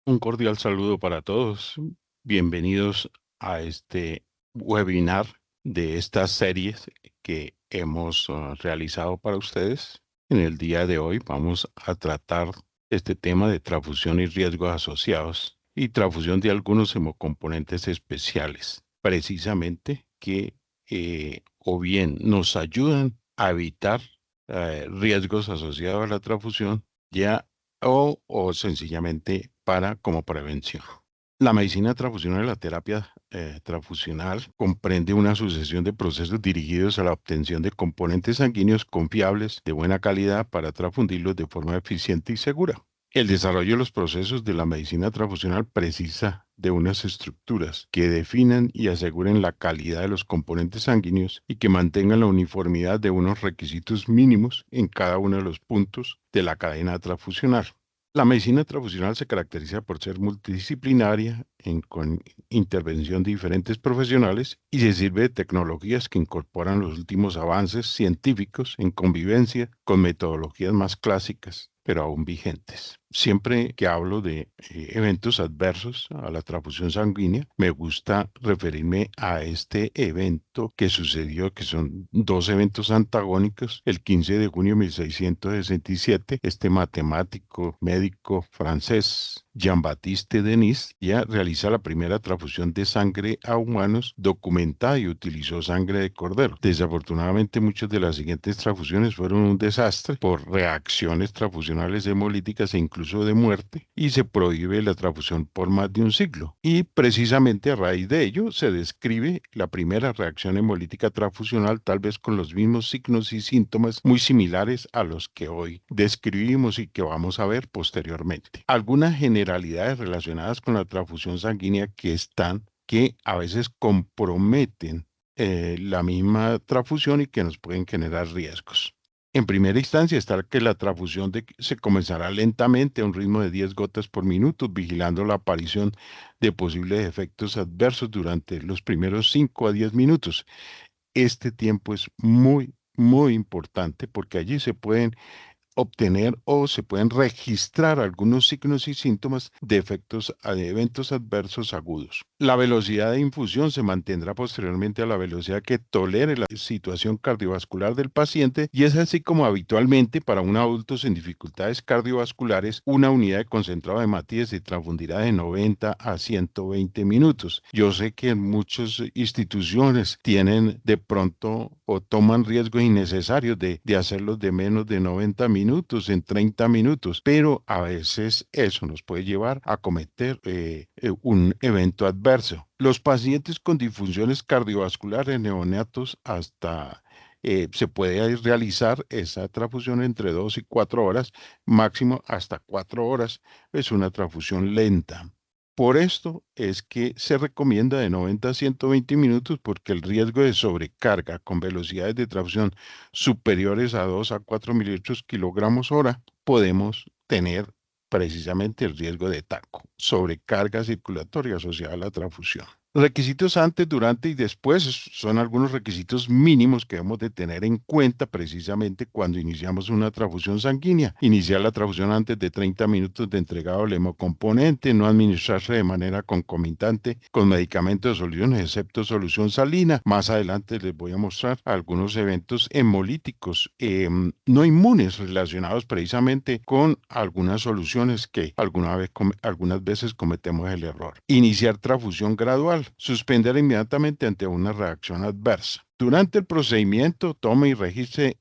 Un cordial saludo para todos. Bienvenidos a este webinar de estas series que hemos realizado para ustedes. En el día de hoy vamos a tratar este tema de transfusión y riesgos asociados y transfusión de algunos hemocomponentes especiales, precisamente que o bien nos ayudan a evitar riesgos asociados a la transfusión, ya o sencillamente para como prevención. La medicina transfusional y la terapia transfusional comprende una sucesión de procesos dirigidos a la obtención de componentes sanguíneos confiables de buena calidad para transfundirlos de forma eficiente y segura. El desarrollo de los procesos de la medicina transfusional precisa de unas estructuras que definan y aseguren la calidad de los componentes sanguíneos y que mantengan la uniformidad de unos requisitos mínimos en cada uno de los puntos de la cadena transfusional. La medicina transfusional se caracteriza por ser multidisciplinaria con intervención de diferentes profesionales y se sirve de tecnologías que incorporan los últimos avances científicos en convivencia con metodologías más clásicas, pero aún vigentes. Siempre que hablo de eventos adversos a la transfusión sanguínea, me gusta referirme a este evento que sucedió, que son dos eventos antagónicos. El 15 de junio de 1667, este matemático, médico francés, Jean-Baptiste Denis, ya realiza la primera transfusión de sangre a humanos documentada y utilizó sangre de cordero. Desafortunadamente, muchas de las siguientes transfusiones fueron un desastre por reacciones transfusionales hemolíticas e incluso de muerte, y se prohíbe la transfusión por más de un siglo. Y precisamente a raíz de ello se describe la primera reacción hemolítica transfusional, tal vez con los mismos signos y síntomas muy similares a los que hoy describimos y que vamos a ver posteriormente. Algunas generalidades relacionadas con la transfusión sanguínea que a veces comprometen la misma transfusión y que nos pueden generar riesgos. En primera instancia está que la transfusión se comenzará lentamente a un ritmo de 10 gotas por minuto, vigilando la aparición de posibles efectos adversos durante los primeros 5 a 10 minutos. Este tiempo es muy, muy importante porque allí se pueden obtener o se pueden registrar algunos signos y síntomas de eventos adversos agudos. La velocidad de infusión se mantendrá posteriormente a la velocidad que tolere la situación cardiovascular del paciente, y es así como habitualmente para un adulto sin dificultades cardiovasculares una unidad de concentrado de hematíes se transfundirá de 90 a 120 minutos. Yo sé que muchas instituciones tienen de pronto o toman riesgos innecesarios de hacerlos de menos de 90 minutos, en 30 minutos, pero a veces eso nos puede llevar a cometer un evento adverso. Los pacientes con disfunciones cardiovasculares neonatos se puede realizar esa transfusión entre 2 y 4 horas, máximo hasta 4 horas. Es una transfusión lenta. Por esto es que se recomienda de 90 a 120 minutos, porque el riesgo de sobrecarga con velocidades de transfusión superiores a 2 a 4 mililitros kilogramos hora, podemos tener precisamente el riesgo de TACO, sobrecarga circulatoria asociada a la transfusión. Requisitos antes, durante y después son algunos requisitos mínimos que debemos de tener en cuenta precisamente cuando iniciamos una transfusión sanguínea. Iniciar la transfusión antes de 30 minutos de entregado del hemocomponente, no administrarse de manera concomitante con medicamentos de soluciones, excepto solución salina. Más adelante les voy a mostrar algunos eventos hemolíticos no inmunes relacionados precisamente con algunas soluciones que algunas veces cometemos el error. Iniciar transfusión gradual. Suspender inmediatamente ante una reacción adversa. Durante el procedimiento, tome y registre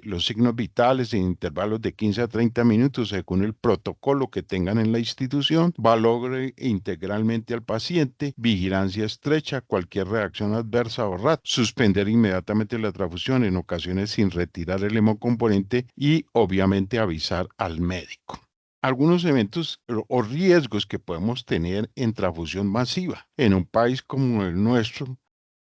los signos vitales en intervalos de 15 a 30 minutos según el protocolo que tengan en la institución. Valore integralmente al paciente. Vigilancia estrecha. Cualquier reacción adversa o RAT. Suspender inmediatamente la transfusión, en ocasiones sin retirar el hemocomponente, y obviamente avisar al médico. Algunos eventos o riesgos que podemos tener en transfusión masiva en un país como el nuestro,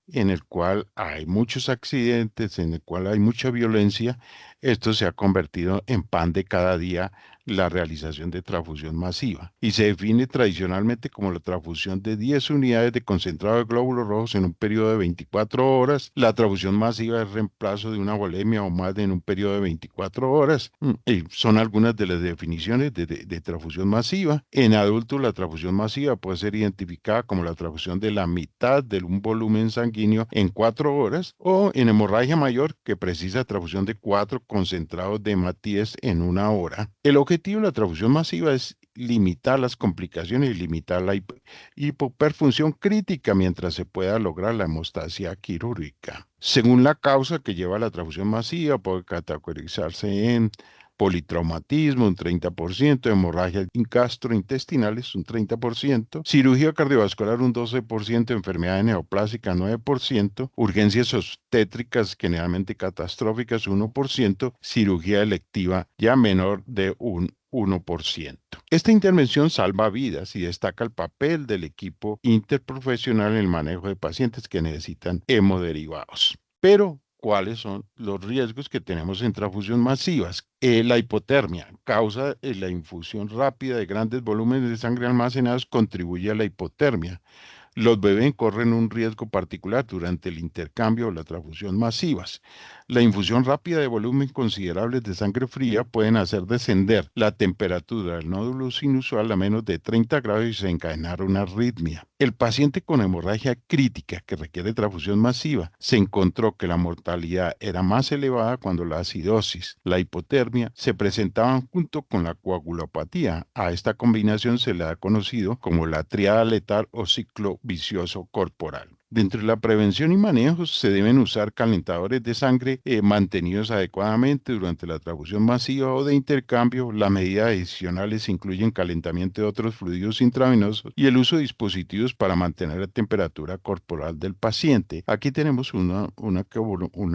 en el cual hay muchos accidentes, en el cual hay mucha violencia. Esto se ha convertido en pan de cada día la realización de transfusión masiva y se define tradicionalmente como la transfusión de 10 unidades de concentrado de glóbulos rojos en un periodo de 24 horas. La transfusión masiva es reemplazo de una volemia o más en un periodo de 24 horas. Y son algunas de las definiciones de transfusión masiva. En adultos, la transfusión masiva puede ser identificada como la transfusión de la mitad de un volumen sanguíneo en 4 horas, o en hemorragia mayor, que precisa transfusión de 4 concentrados de hemátides en 1 hora. El objetivo de la transfusión masiva es limitar las complicaciones y limitar la hipoperfunción crítica mientras se pueda lograr la hemostasia quirúrgica. Según la causa que lleva a la transfusión masiva, puede categorizarse en politraumatismo, un 30%, hemorragias gastrointestinales, un 30%, cirugía cardiovascular, un 12%, enfermedades neoplásicas, 9%, urgencias obstétricas generalmente catastróficas, 1%, cirugía electiva ya menor de un 1%. Esta intervención salva vidas y destaca el papel del equipo interprofesional en el manejo de pacientes que necesitan hemoderivados. Pero, ¿cuáles son los riesgos que tenemos en transfusión masivas? La hipotermia, causa la infusión rápida de grandes volúmenes de sangre almacenados, contribuye a la hipotermia. Los bebés corren un riesgo particular durante el intercambio o la transfusión masivas. La infusión rápida de volumen considerables de sangre fría pueden hacer descender la temperatura del nódulo inusual a menos de 30 grados y desencadenar una arritmia. El paciente con hemorragia crítica que requiere transfusión masiva se encontró que la mortalidad era más elevada cuando la acidosis, la hipotermia, se presentaban junto con la coagulopatía. A esta combinación se le ha conocido como la triada letal o ciclo vicioso corporal. Dentro de la prevención y manejo se deben usar calentadores de sangre mantenidos adecuadamente durante la transfusión masiva o de intercambio. Las medidas adicionales incluyen calentamiento de otros fluidos intravenosos y el uso de dispositivos para mantener la temperatura corporal del paciente. Aquí tenemos una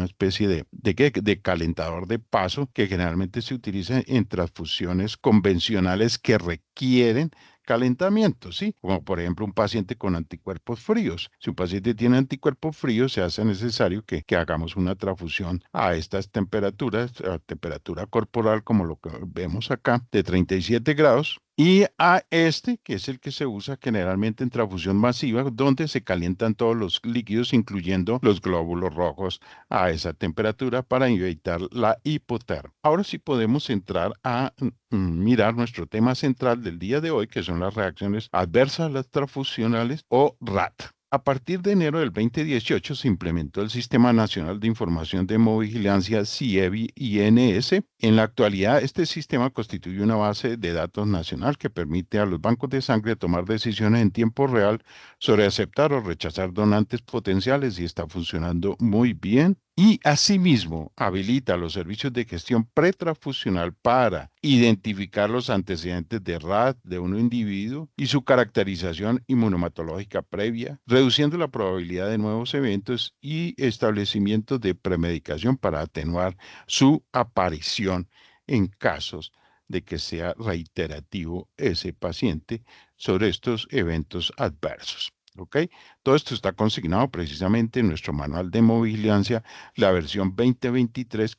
especie de calentador de paso que generalmente se utiliza en transfusiones convencionales que requieren calentamiento, ¿sí? Como por ejemplo un paciente con anticuerpos fríos. Si un paciente tiene anticuerpos fríos, se hace necesario que hagamos una transfusión a estas temperaturas, a temperatura corporal como lo que vemos acá, de 37 grados. Y a este, que es el que se usa generalmente en transfusión masiva, donde se calientan todos los líquidos, incluyendo los glóbulos rojos, a esa temperatura para evitar la hipotermia. Ahora sí podemos entrar a mirar nuestro tema central del día de hoy, que son las reacciones adversas a las transfusionales o RAT. A partir de enero del 2018 se implementó el Sistema Nacional de Información de Hemovigilancia CIEVI-INS. En la actualidad, este sistema constituye una base de datos nacional que permite a los bancos de sangre tomar decisiones en tiempo real sobre aceptar o rechazar donantes potenciales y está funcionando muy bien. Y asimismo habilita los servicios de gestión pretransfusional para identificar los antecedentes de RAT de un individuo y su caracterización inmunomatológica previa, reduciendo la probabilidad de nuevos eventos y establecimientos de premedicación para atenuar su aparición en casos de que sea reiterativo ese paciente sobre estos eventos adversos. ¿Ok? Todo esto está consignado precisamente en nuestro manual de hemovigilancia, la versión 2023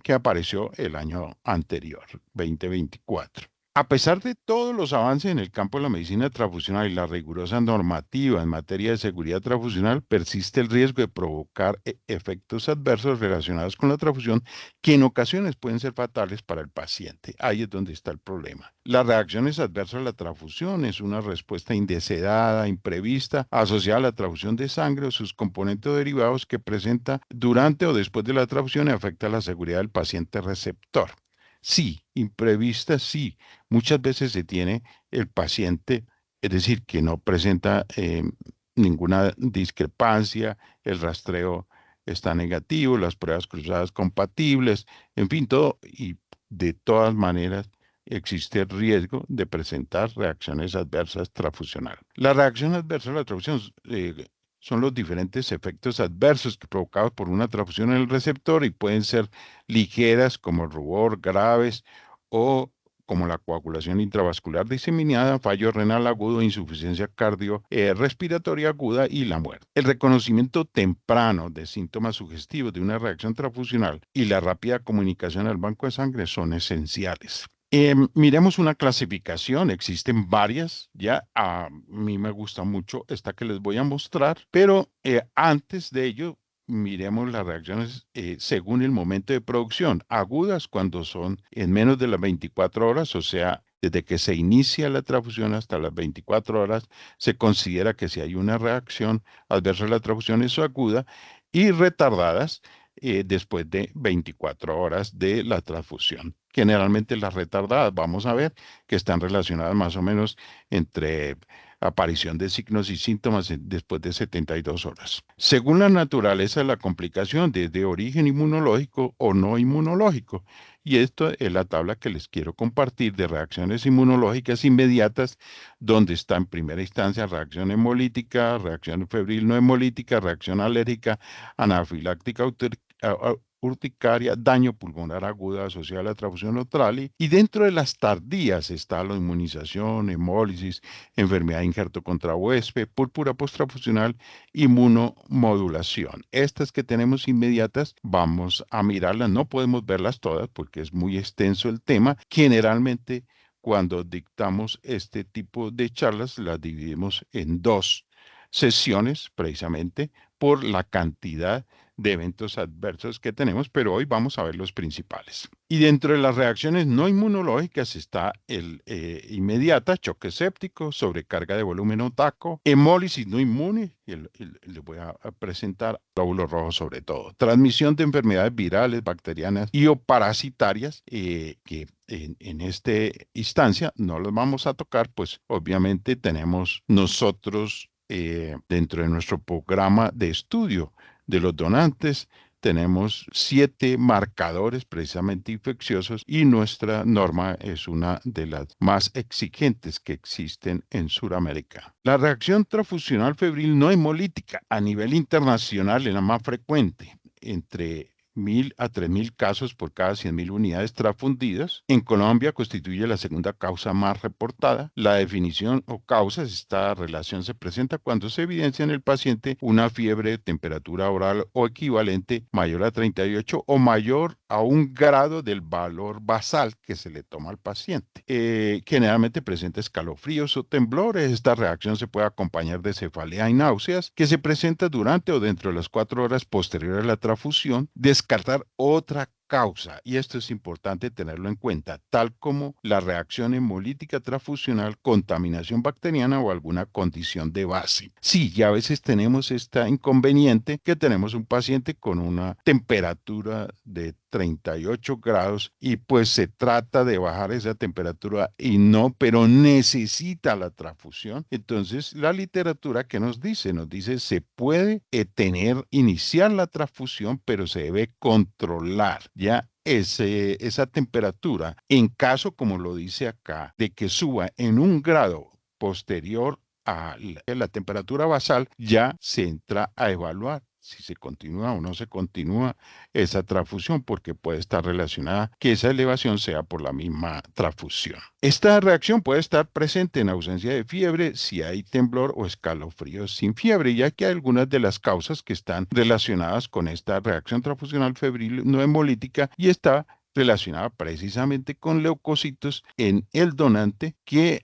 que apareció el año anterior, 2024. A pesar de todos los avances en el campo de la medicina transfusional y la rigurosa normativa en materia de seguridad transfusional, persiste el riesgo de provocar efectos adversos relacionados con la transfusión que en ocasiones pueden ser fatales para el paciente. Ahí es donde está el problema. Las reacciones adversas a la transfusión es una respuesta indeseada, imprevista, asociada a la transfusión de sangre o sus componentes derivados que presenta durante o después de la transfusión y afecta la seguridad del paciente receptor. Sí, imprevista, sí. Muchas veces se tiene el paciente, es decir, que no presenta ninguna discrepancia, el rastreo está negativo, las pruebas cruzadas compatibles, en fin, todo, y de todas maneras existe el riesgo de presentar reacciones adversas transfusionales. La reacción adversa a la transfusión son los diferentes efectos adversos provocados por una transfusión en el receptor y pueden ser ligeras como rubor, graves o como la coagulación intravascular diseminada, fallo renal agudo, insuficiencia respiratoria aguda y la muerte. El reconocimiento temprano de síntomas sugestivos de una reacción transfusional y la rápida comunicación al banco de sangre son esenciales. Miremos una clasificación, existen varias, ya a mí me gusta mucho esta que les voy a mostrar, pero antes de ello, miremos las reacciones según el momento de producción, agudas cuando son en menos de las 24 horas, o sea, desde que se inicia la transfusión hasta las 24 horas, se considera que si hay una reacción adversa a la transfusión es aguda, y retardadas después de 24 horas de la transfusión. Generalmente las retardadas, vamos a ver, que están relacionadas más o menos entre aparición de signos y síntomas después de 72 horas. Según la naturaleza de la complicación, desde origen inmunológico o no inmunológico. Y esto es la tabla que les quiero compartir de reacciones inmunológicas inmediatas, donde está en primera instancia reacción hemolítica, reacción febril no hemolítica, reacción alérgica, anafiláctica urticaria, daño pulmonar aguda asociado a la transfusión neutral, y dentro de las tardías está la inmunización, hemólisis, enfermedad de injerto contra huésped, púrpura posttransfusional, inmunomodulación. Estas que tenemos inmediatas, vamos a mirarlas, no podemos verlas todas porque es muy extenso el tema. Generalmente, cuando dictamos este tipo de charlas, las dividimos en dos sesiones, precisamente por la cantidad de eventos adversos que tenemos, pero hoy vamos a ver los principales. Y dentro de las reacciones no inmunológicas está el inmediata, choque séptico, sobrecarga de volumen o taco, hemólisis no inmune, y les voy a presentar glóbulos rojos sobre todo, transmisión de enfermedades virales, bacterianas y o parasitarias, que en esta instancia no las vamos a tocar, pues obviamente tenemos nosotros dentro de nuestro programa de estudio de los donantes, tenemos 7 marcadores precisamente infecciosos y nuestra norma es una de las más exigentes que existen en Sudamérica. La reacción transfusional febril no hemolítica a nivel internacional es la más frecuente, entre 1.000 a 3.000 casos por cada 100.000 unidades transfundidas. En Colombia constituye la segunda causa más reportada. La definición o causas, esta relación se presenta cuando se evidencia en el paciente una fiebre, temperatura oral o equivalente mayor a 38 o mayor a 1 grado del valor basal que se le toma al paciente. Generalmente presenta escalofríos o temblores. Esta reacción se puede acompañar de cefalea y náuseas que se presenta durante o dentro de las 4 horas posteriores a la transfusión. Descartar otra causa, y esto es importante tenerlo en cuenta, tal como la reacción hemolítica transfusional, contaminación bacteriana o alguna condición de base. Sí, ya a veces tenemos esta inconveniente que tenemos un paciente con una temperatura de 38 grados y pues se trata de bajar esa temperatura y no, pero necesita la transfusión. Entonces, la literatura que nos dice se puede iniciar la transfusión, pero se debe controlar ya esa temperatura. En caso, como lo dice acá, de que suba en 1 grado posterior a la temperatura basal, ya se entra a evaluar si se continúa o no se continúa esa transfusión, porque puede estar relacionada que esa elevación sea por la misma transfusión. Esta reacción puede estar presente en ausencia de fiebre, si hay temblor o escalofríos sin fiebre, ya que hay algunas de las causas que están relacionadas con esta reacción transfusional febril no hemolítica y está relacionada precisamente con leucocitos en el donante que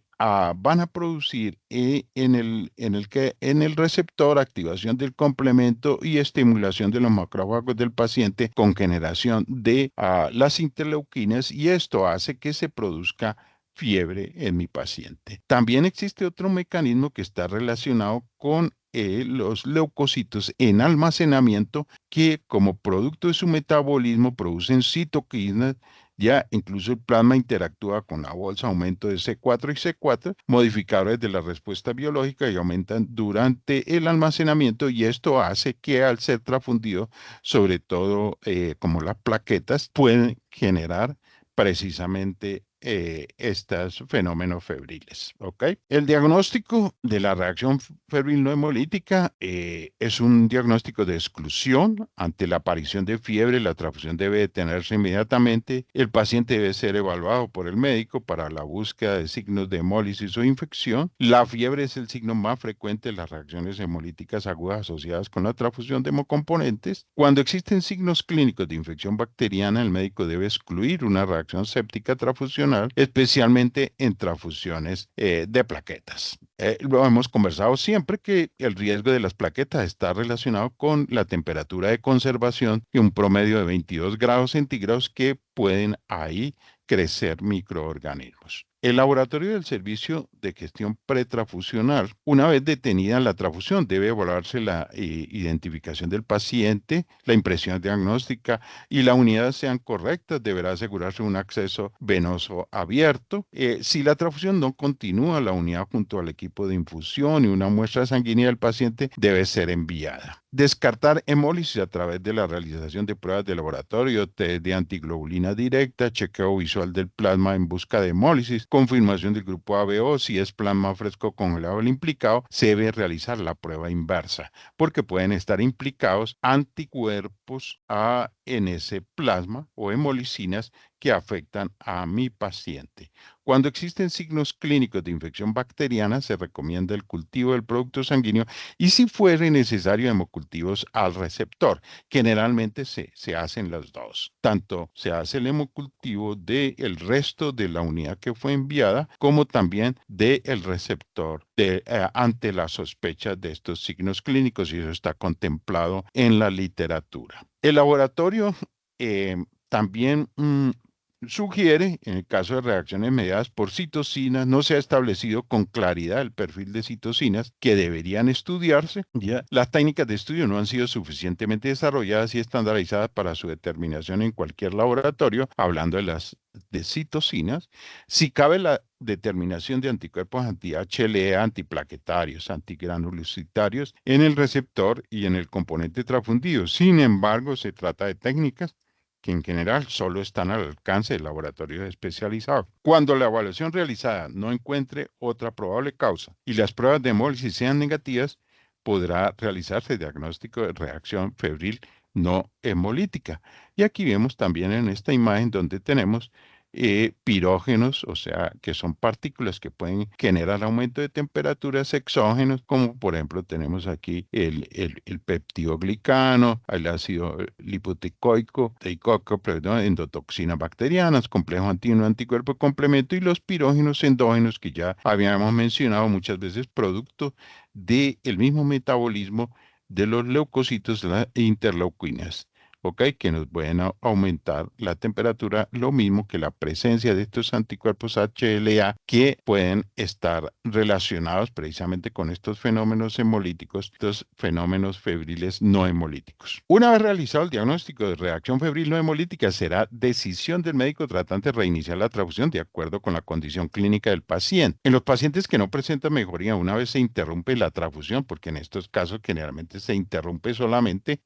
van a producir en el receptor activación del complemento y estimulación de los macrófagos del paciente con generación de las interleuquinas, y esto hace que se produzca fiebre en mi paciente. También existe otro mecanismo que está relacionado con los leucocitos en almacenamiento que como producto de su metabolismo producen citoquinas. Ya incluso el plasma interactúa con la bolsa, aumento de C4 y C4, modificadores de la respuesta biológica, y aumentan durante el almacenamiento, y esto hace que al ser transfundido, sobre todo como las plaquetas, pueden generar precisamente estos fenómenos febriles. ¿Ok? El diagnóstico de la reacción febril no hemolítica es un diagnóstico de exclusión. Ante la aparición de fiebre, la transfusión debe detenerse inmediatamente. El paciente debe ser evaluado por el médico para la búsqueda de signos de hemólisis o infección. La fiebre es el signo más frecuente de las reacciones hemolíticas agudas asociadas con la transfusión de hemocomponentes. Cuando existen signos clínicos de infección bacteriana, el médico debe excluir una reacción séptica transfusional, especialmente en transfusiones de plaquetas. Lo hemos conversado siempre que el riesgo de las plaquetas está relacionado con la temperatura de conservación y un promedio de 22 grados centígrados que pueden ahí crecer microorganismos. El laboratorio del servicio de gestión pretransfusional, una vez detenida la transfusión, debe evaluarse la identificación del paciente, la impresión diagnóstica y la unidad sean correctas, deberá asegurarse un acceso venoso abierto. Si la transfusión no continúa, la unidad junto al equipo de infusión y una muestra sanguínea del paciente debe ser enviada. Descartar hemólisis a través de la realización de pruebas de laboratorio, test de antiglobulina directa, chequeo visual del plasma en busca de hemólisis, confirmación del grupo ABO, si es plasma fresco congelado el implicado, se debe realizar la prueba inversa, porque pueden estar implicados anticuerpos en ese plasma o hemolicinas que afectan a mi paciente. Cuando existen signos clínicos de infección bacteriana, se recomienda el cultivo del producto sanguíneo y si fuere necesario hemocultivos al receptor. Generalmente se hacen las dos. Tanto se hace el hemocultivo del resto de la unidad que fue enviada, como también del receptor ante la sospecha de estos signos clínicos, y eso está contemplado en la literatura. El laboratorio también sugiere, en el caso de reacciones mediadas por citocinas, no se ha establecido con claridad el perfil de citocinas que deberían estudiarse. ¿Ya? Las técnicas de estudio no han sido suficientemente desarrolladas y estandarizadas para su determinación en cualquier laboratorio, hablando de citocinas. Si cabe la determinación de anticuerpos anti-HLA, antiplaquetarios, antigranulocitarios en el receptor y en el componente transfundido. Sin embargo, se trata de técnicas que en general solo están al alcance de laboratorios especializados. Cuando la evaluación realizada no encuentre otra probable causa y las pruebas de hemólisis sean negativas, podrá realizarse diagnóstico de reacción febril no hemolítica. Y aquí vemos también en esta imagen donde tenemos pirógenos, o sea, que son partículas que pueden generar aumento de temperaturas exógenos, como por ejemplo tenemos aquí el peptidoglicano, el ácido lipoticoico, perdón, endotoxinas bacterianas, complejo antígeno-anticuerpo complemento y los pirógenos endógenos que ya habíamos mencionado muchas veces, producto del mismo metabolismo de los leucocitos, las interleuquinas. ¿Ok? Que nos pueden aumentar la temperatura, lo mismo que la presencia de estos anticuerpos HLA que pueden estar relacionados precisamente con estos fenómenos hemolíticos, estos fenómenos febriles no hemolíticos. Una vez realizado el diagnóstico de reacción febril no hemolítica, será decisión del médico tratante reiniciar la transfusión de acuerdo con la condición clínica del paciente. En los pacientes que no presentan mejoría, una vez se interrumpe la transfusión, porque en estos casos generalmente se interrumpe solamente,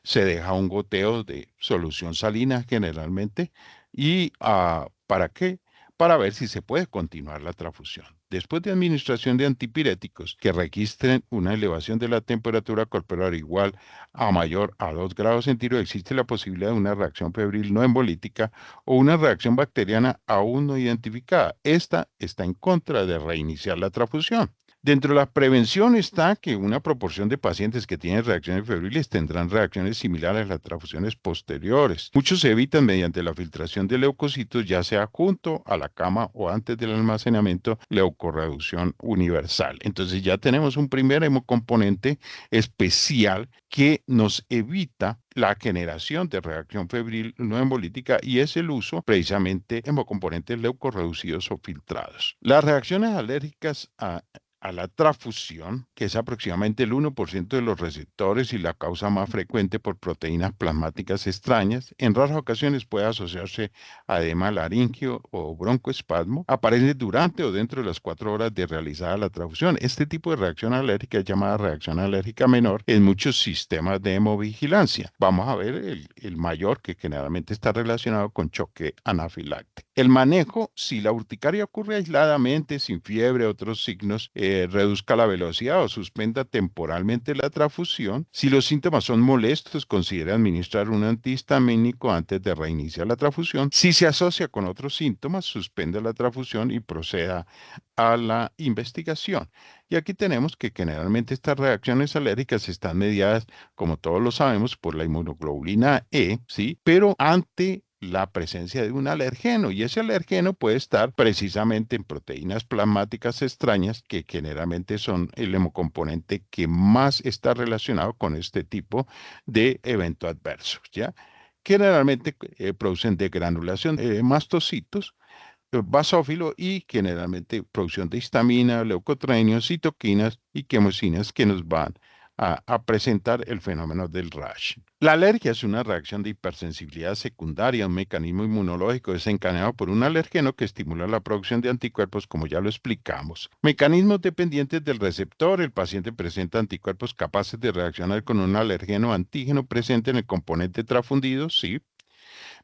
se deja un goteo de solución salina generalmente. ¿Y para qué? Para ver si se puede continuar la transfusión. Después de administración de antipiréticos que registren una elevación de la temperatura corporal igual a mayor a 2 grados centígrados, existe la posibilidad de una reacción febril no hemolítica o una reacción bacteriana aún no identificada. Esta está en contra de reiniciar la transfusión. Dentro de la prevención está que una proporción de pacientes que tienen reacciones febriles tendrán reacciones similares a las transfusiones posteriores. Muchos se evitan mediante la filtración de leucocitos, ya sea junto a la cama o antes del almacenamiento, leucorreducción universal. Entonces ya tenemos un primer hemocomponente especial que nos evita la generación de reacción febril no hemolítica y es el uso precisamente de hemocomponentes leucorreducidos o filtrados. Las reacciones alérgicas a la transfusión, que es aproximadamente el 1% de los receptores y la causa más frecuente por proteínas plasmáticas extrañas, en raras ocasiones puede asociarse a edema laringio o broncoespasmo, aparece durante o dentro de las 4 horas de realizada la transfusión. Este tipo de reacción alérgica es llamada reacción alérgica menor en muchos sistemas de hemovigilancia. Vamos a ver el mayor, que generalmente está relacionado con choque anafiláctico. El manejo, si la urticaria ocurre aisladamente, sin fiebre, otros signos, reduzca la velocidad o suspenda temporalmente la transfusión. Si los síntomas son molestos, considere administrar un antihistamínico antes de reiniciar la transfusión. Si se asocia con otros síntomas, suspenda la transfusión y proceda a la investigación. Y aquí tenemos que generalmente estas reacciones alérgicas están mediadas, como todos lo sabemos, por la inmunoglobulina E, ¿sí? Pero ante la presencia de un alergeno, y ese alergeno puede estar precisamente en proteínas plasmáticas extrañas, que generalmente son el hemocomponente que más está relacionado con este tipo de eventos adversos, ¿ya? Generalmente producen degranulación de mastocitos, basófilo y generalmente producción de histamina, leucotrienos, citoquinas y quemosinas que nos van a presentar el fenómeno del rash. La alergia es una reacción de hipersensibilidad secundaria, un mecanismo inmunológico desencadenado por un alergeno que estimula la producción de anticuerpos, como ya lo explicamos. Mecanismos dependientes del receptor. El paciente presenta anticuerpos capaces de reaccionar con un alergeno antígeno presente en el componente transfundido, sí.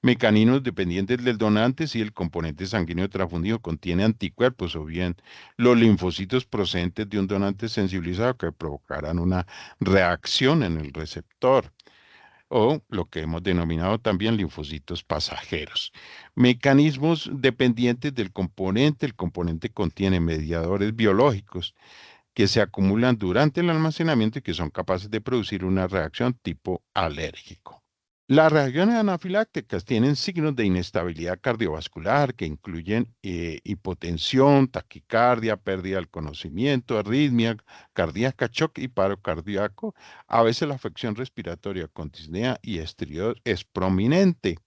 Mecanismos dependientes del donante. Si el componente sanguíneo transfundido contiene anticuerpos o bien los linfocitos procedentes de un donante sensibilizado que provocarán una reacción en el receptor, o lo que hemos denominado también linfocitos pasajeros. Mecanismos dependientes del componente. El componente contiene mediadores biológicos que se acumulan durante el almacenamiento y que son capaces de producir una reacción tipo alérgico. Las reacciones anafilácticas tienen signos de inestabilidad cardiovascular que incluyen hipotensión, taquicardia, pérdida del conocimiento, arritmia cardíaca, shock y paro cardíaco. A veces la afección respiratoria con disnea y estridor es prominente.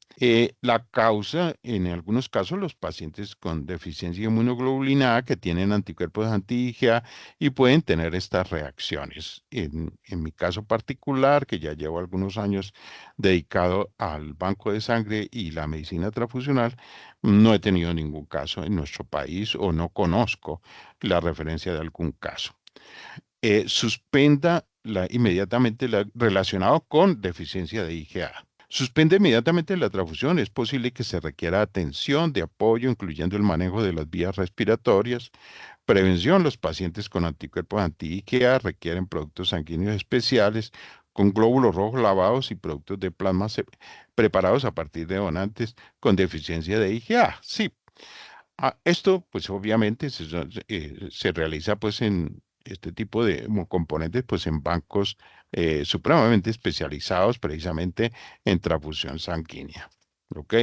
La causa, en algunos casos, los pacientes con deficiencia de inmunoglobulina A que tienen anticuerpos anti-IgA y pueden tener estas reacciones. En mi caso particular, que ya llevo algunos años dedicado al banco de sangre y la medicina transfusional, no he tenido ningún caso en nuestro país o no conozco la referencia de algún caso. Suspenda inmediatamente relacionado con deficiencia de IgA. Suspende inmediatamente la transfusión. Es posible que se requiera atención de apoyo, incluyendo el manejo de las vías respiratorias. Prevención. Los pacientes con anticuerpos anti-IgA requieren productos sanguíneos especiales con glóbulos rojos lavados y productos de plasma preparados a partir de donantes con deficiencia de IgA. Sí. Esto, pues obviamente, se realiza pues en este tipo de componentes, pues en bancos supremamente especializados precisamente en transfusión sanguínea. ¿Ok?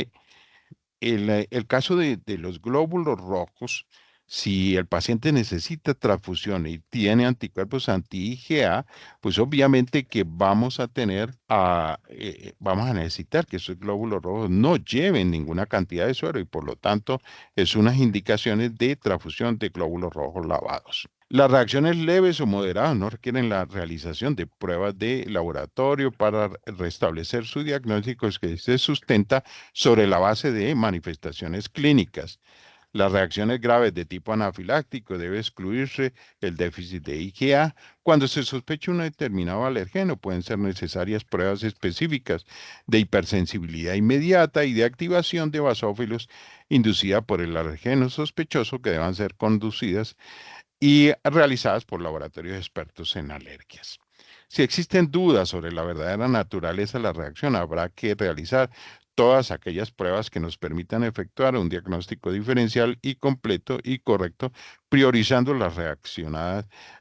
El caso de los glóbulos rojos, si el paciente necesita transfusión y tiene anticuerpos anti-IgA, pues obviamente que vamos a necesitar que esos glóbulos rojos no lleven ninguna cantidad de suero y por lo tanto es unas indicaciones de transfusión de glóbulos rojos lavados. Las reacciones leves o moderadas no requieren la realización de pruebas de laboratorio para restablecer su diagnóstico que se sustenta sobre la base de manifestaciones clínicas. Las reacciones graves de tipo anafiláctico debe excluirse el déficit de IgA. Cuando se sospecha un determinado alergeno, pueden ser necesarias pruebas específicas de hipersensibilidad inmediata y de activación de basófilos inducida por el alergeno sospechoso que deban ser conducidas y realizadas por laboratorios expertos en alergias. Si existen dudas sobre la verdadera naturaleza de la reacción, habrá que realizar todas aquellas pruebas que nos permitan efectuar un diagnóstico diferencial y completo y correcto, priorizando las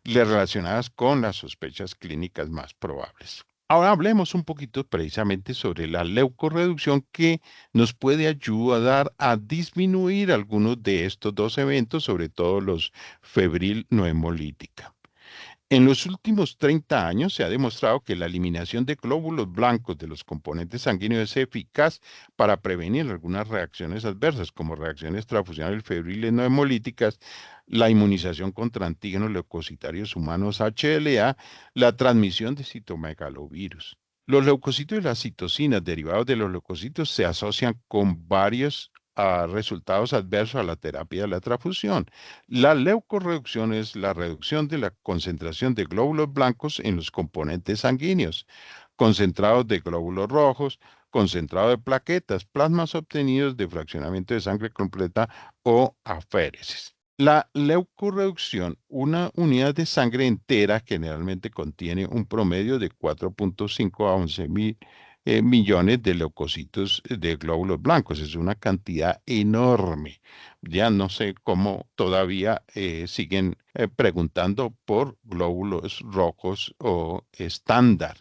relacionadas con las sospechas clínicas más probables. Ahora hablemos un poquito precisamente sobre la leucorreducción que nos puede ayudar a disminuir algunos de estos dos eventos, sobre todo los febril no hemolítica. En los últimos 30 años se ha demostrado que la eliminación de glóbulos blancos de los componentes sanguíneos es eficaz para prevenir algunas reacciones adversas, como reacciones transfusionales febriles no hemolíticas, la inmunización contra antígenos leucocitarios humanos HLA, la transmisión de citomegalovirus. Los leucocitos y las citocinas derivados de los leucocitos se asocian con varios resultados adversos a la terapia de la transfusión. La leucorreducción es la reducción de la concentración de glóbulos blancos en los componentes sanguíneos, concentrados de glóbulos rojos, concentrado de plaquetas, plasmas obtenidos de fraccionamiento de sangre completa o aféresis. La leucorreducción, una unidad de sangre entera, generalmente contiene un promedio de 4.5 a 11 mil millones de leucocitos de glóbulos blancos. Es una cantidad enorme. Ya no sé cómo todavía siguen preguntando por glóbulos rojos o estándar,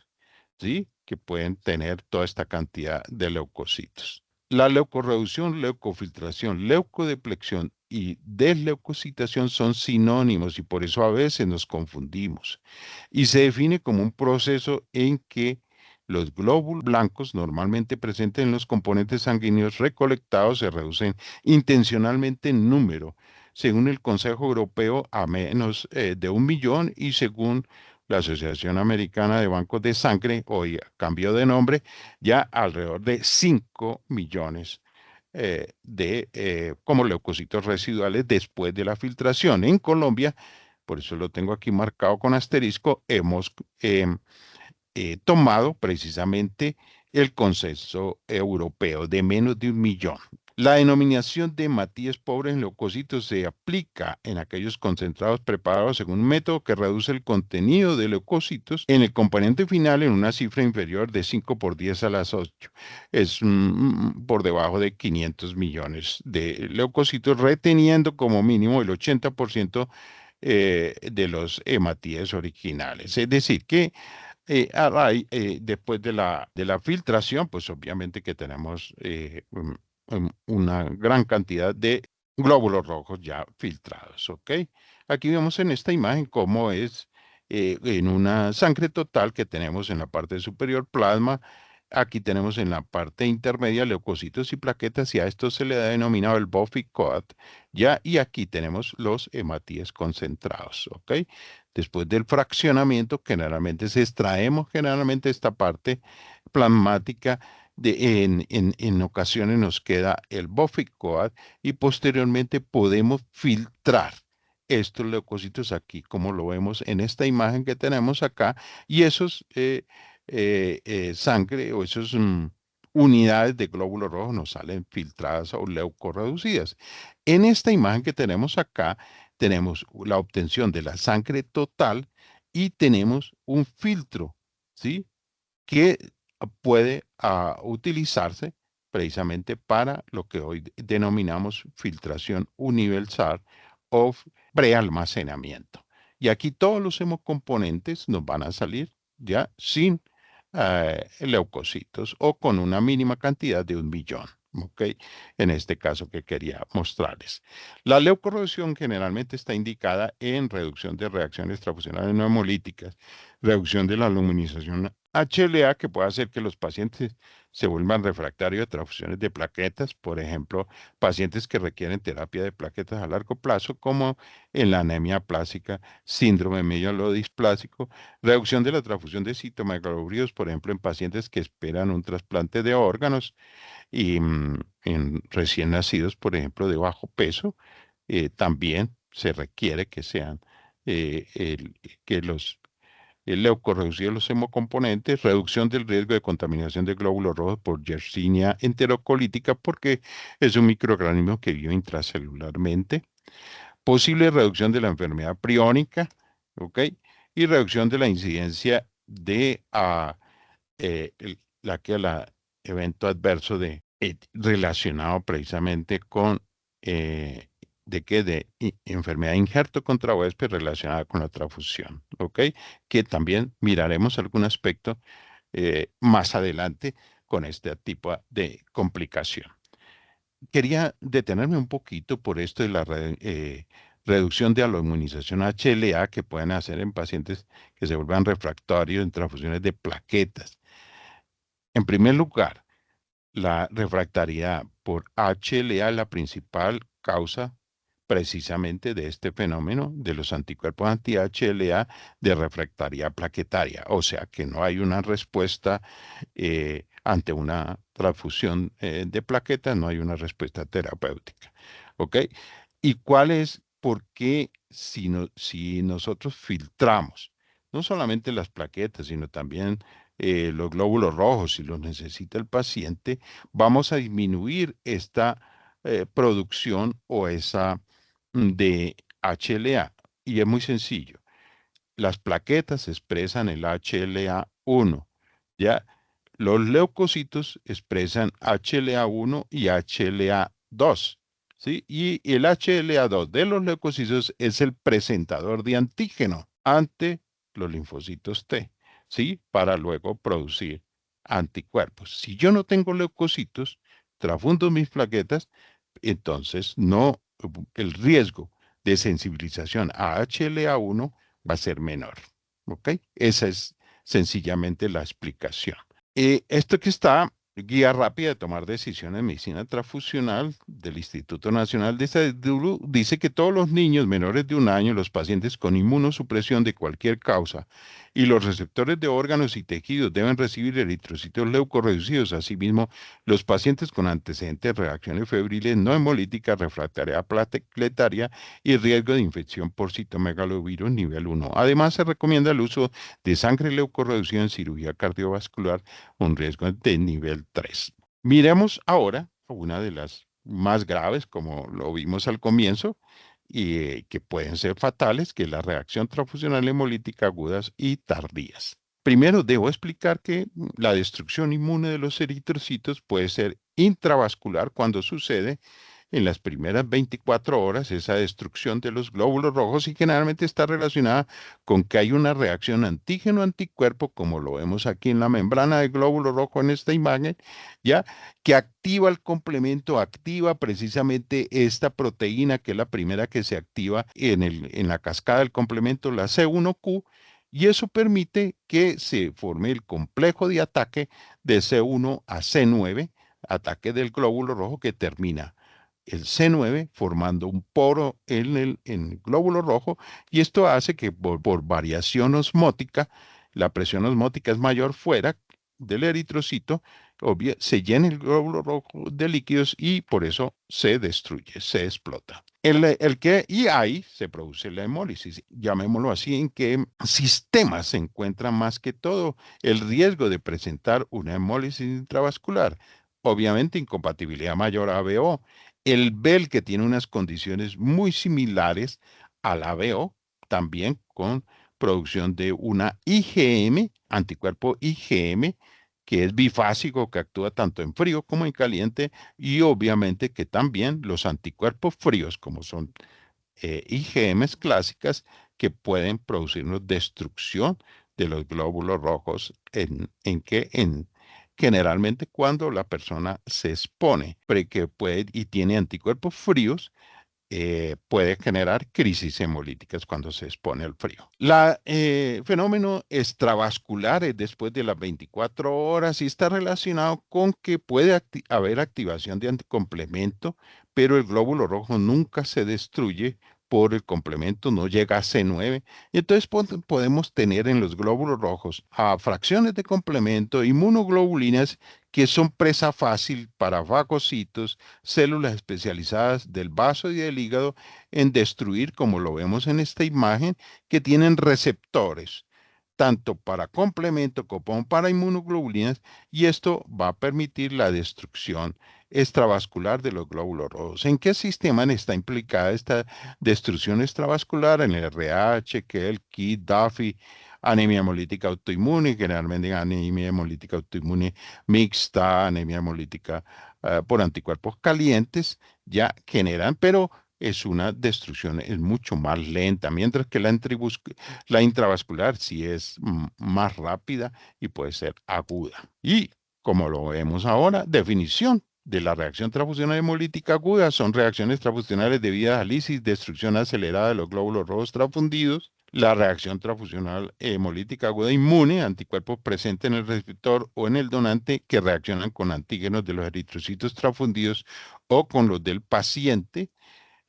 ¿sí? Que pueden tener toda esta cantidad de leucocitos. La leucorreducción, leucofiltración, leucodepleción y desleucocitación son sinónimos y por eso a veces nos confundimos. Y se define como un proceso en que los glóbulos blancos normalmente presentes en los componentes sanguíneos recolectados se reducen intencionalmente en número, según el Consejo Europeo, a menos de 1 millón y según la Asociación Americana de Bancos de Sangre, hoy cambió de nombre, ya alrededor de 5 millones como leucocitos residuales después de la filtración. En Colombia, por eso lo tengo aquí marcado con asterisco, hemos tomado precisamente el consenso europeo de menos de 1 millón. La denominación de Matías pobres en leucocitos se aplica en aquellos concentrados preparados según un método que reduce el contenido de leucocitos en el componente final en una cifra inferior de 5 por 10 a las 8. Es por debajo de 500 millones de leucocitos, reteniendo como mínimo el 80% de los hematíes originales. Es decir, que después de la filtración, pues obviamente que tenemos una gran cantidad de glóbulos rojos ya filtrados, ¿ok? Aquí vemos en esta imagen cómo es en una sangre total que tenemos en la parte superior plasma. Aquí tenemos en la parte intermedia leucocitos y plaquetas y a esto se le ha denominado el Buffy coat, ya, y aquí tenemos los hematíes concentrados, ¿ok? Después del fraccionamiento, generalmente se extraemos generalmente esta parte plasmática. En ocasiones nos queda el Buffy coat y posteriormente podemos filtrar estos leucocitos aquí, como lo vemos en esta imagen que tenemos acá, y esos sangre o esos unidades de glóbulos rojos nos salen filtradas o leucorreducidas. En esta imagen que tenemos acá, tenemos la obtención de la sangre total y tenemos un filtro, ¿sí? Que puede utilizarse precisamente para lo que hoy denominamos filtración universal o prealmacenamiento. Y aquí todos los hemocomponentes nos van a salir ya sin leucocitos o con una mínima cantidad de 1 millón. ¿Ok? En este caso que quería mostrarles. La leucorreducción generalmente está indicada en reducción de reacciones transfusionales no hemolíticas, reducción de la luminización HLA, que puede hacer que los pacientes se vuelvan refractarios a transfusiones de plaquetas, por ejemplo, pacientes que requieren terapia de plaquetas a largo plazo, como en la anemia plástica, síndrome mielodisplásico, reducción de la transfusión de citomegaloburios, por ejemplo, en pacientes que esperan un trasplante de órganos y en recién nacidos, por ejemplo, de bajo peso, también se requiere que sean que los leucorreducir los hemocomponentes, reducción del riesgo de contaminación de glóbulos rojos por Yersinia enterocolítica, porque es un microorganismo que vive intracelularmente, posible reducción de la enfermedad priónica, ¿ok? Y reducción de la incidencia de la evento adverso relacionado precisamente con enfermedad de injerto contra huésped relacionada con la transfusión, ¿ok? Que también miraremos algún aspecto más adelante con este tipo de complicación. Quería detenerme un poquito por esto de la reducción de la inmunización HLA que pueden hacer en pacientes que se vuelvan refractarios en transfusiones de plaquetas. En primer lugar, la refractariedad por HLA es la principal causa precisamente de este fenómeno de los anticuerpos anti-HLA de refractariedad plaquetaria. O sea que no hay una respuesta ante una transfusión de plaquetas, no hay una respuesta terapéutica. ¿Ok? ¿Y cuál es, por qué si nosotros filtramos no solamente las plaquetas, sino también los glóbulos rojos si los necesita el paciente, vamos a disminuir esta producción o esa de HLA. Y es muy sencillo. Las plaquetas expresan el HLA-1, ¿ya? Los leucocitos expresan HLA-1 y HLA-2, ¿sí? Y el HLA-2 de los leucocitos es el presentador de antígeno ante los linfocitos T, ¿sí? Para luego producir anticuerpos. Si yo no tengo leucocitos, transfundo mis plaquetas, entonces no, el riesgo de sensibilización a HLA-1 va a ser menor. ¿Ok? Esa es sencillamente la explicación. Esto que está, guía rápida de tomar decisiones en medicina transfusional del Instituto Nacional de Salud, dice que todos los niños menores de 1 año, los pacientes con inmunosupresión de cualquier causa y los receptores de órganos y tejidos deben recibir eritrocitos leucorreducidos. Asimismo, los pacientes con antecedentes de reacciones febriles no hemolíticas, refractaria plateletaria y riesgo de infección por citomegalovirus nivel 1. Además, se recomienda el uso de sangre leucorreducida en cirugía cardiovascular, un riesgo de nivel 3. Miremos ahora una de las más graves, como lo vimos al comienzo, y que pueden ser fatales, que es la reacción transfusional hemolítica agudas y tardías. Primero, debo explicar que la destrucción inmune de los eritrocitos puede ser intravascular cuando sucede en las primeras 24 horas, esa destrucción de los glóbulos rojos, y generalmente está relacionada con que hay una reacción antígeno-anticuerpo, como lo vemos aquí en la membrana de glóbulo rojo en esta imagen, ya que activa el complemento, activa precisamente esta proteína que es la primera que se activa en la cascada del complemento, la C1Q, y eso permite que se forme el complejo de ataque de C1 a C9, ataque del glóbulo rojo que termina el C9 formando un poro en el glóbulo rojo, y esto hace que por variación osmótica, la presión osmótica es mayor fuera del eritrocito, se llena el glóbulo rojo de líquidos y por eso se destruye, se explota. Y ahí se produce la hemólisis, llamémoslo así, en qué sistemas se encuentra más que todo el riesgo de presentar una hemólisis intravascular. Obviamente, incompatibilidad mayor ABO. El BEL, que tiene unas condiciones muy similares al ABO, también con producción de una IgM, anticuerpo IgM, que es bifásico, que actúa tanto en frío como en caliente, y obviamente que también los anticuerpos fríos, como son IgMs clásicas, que pueden producirnos destrucción de los glóbulos rojos generalmente cuando la persona se expone, que puede y tiene anticuerpos fríos, puede generar crisis hemolíticas cuando se expone al frío. Fenómeno extravascular es después de las 24 horas y está relacionado con que puede haber activación de anticomplemento, pero el glóbulo rojo nunca se destruye por el complemento, no llega a C9. Y entonces podemos tener en los glóbulos rojos a fracciones de complemento, inmunoglobulinas, que son presa fácil para fagocitos, células especializadas del vaso y del hígado en destruir, como lo vemos en esta imagen, que tienen receptores, tanto para complemento como para inmunoglobulinas, y esto va a permitir la destrucción extravascular de los glóbulos rojos. ¿En qué sistema está implicada esta destrucción extravascular? En el RH, KEL, KIT, DAFI, anemia hemolítica autoinmune, generalmente anemia hemolítica autoinmune mixta, anemia hemolítica por anticuerpos calientes, ya generan, pero es una destrucción, es mucho más lenta, mientras que la intravascular sí es más rápida y puede ser aguda. Y como lo vemos ahora, definición de la reacción transfusional hemolítica aguda son reacciones transfusionales debidas a lisis, destrucción acelerada de los glóbulos rojos transfundidos. La reacción transfusional hemolítica aguda inmune, anticuerpos presentes en el receptor o en el donante que reaccionan con antígenos de los eritrocitos transfundidos o con los del paciente,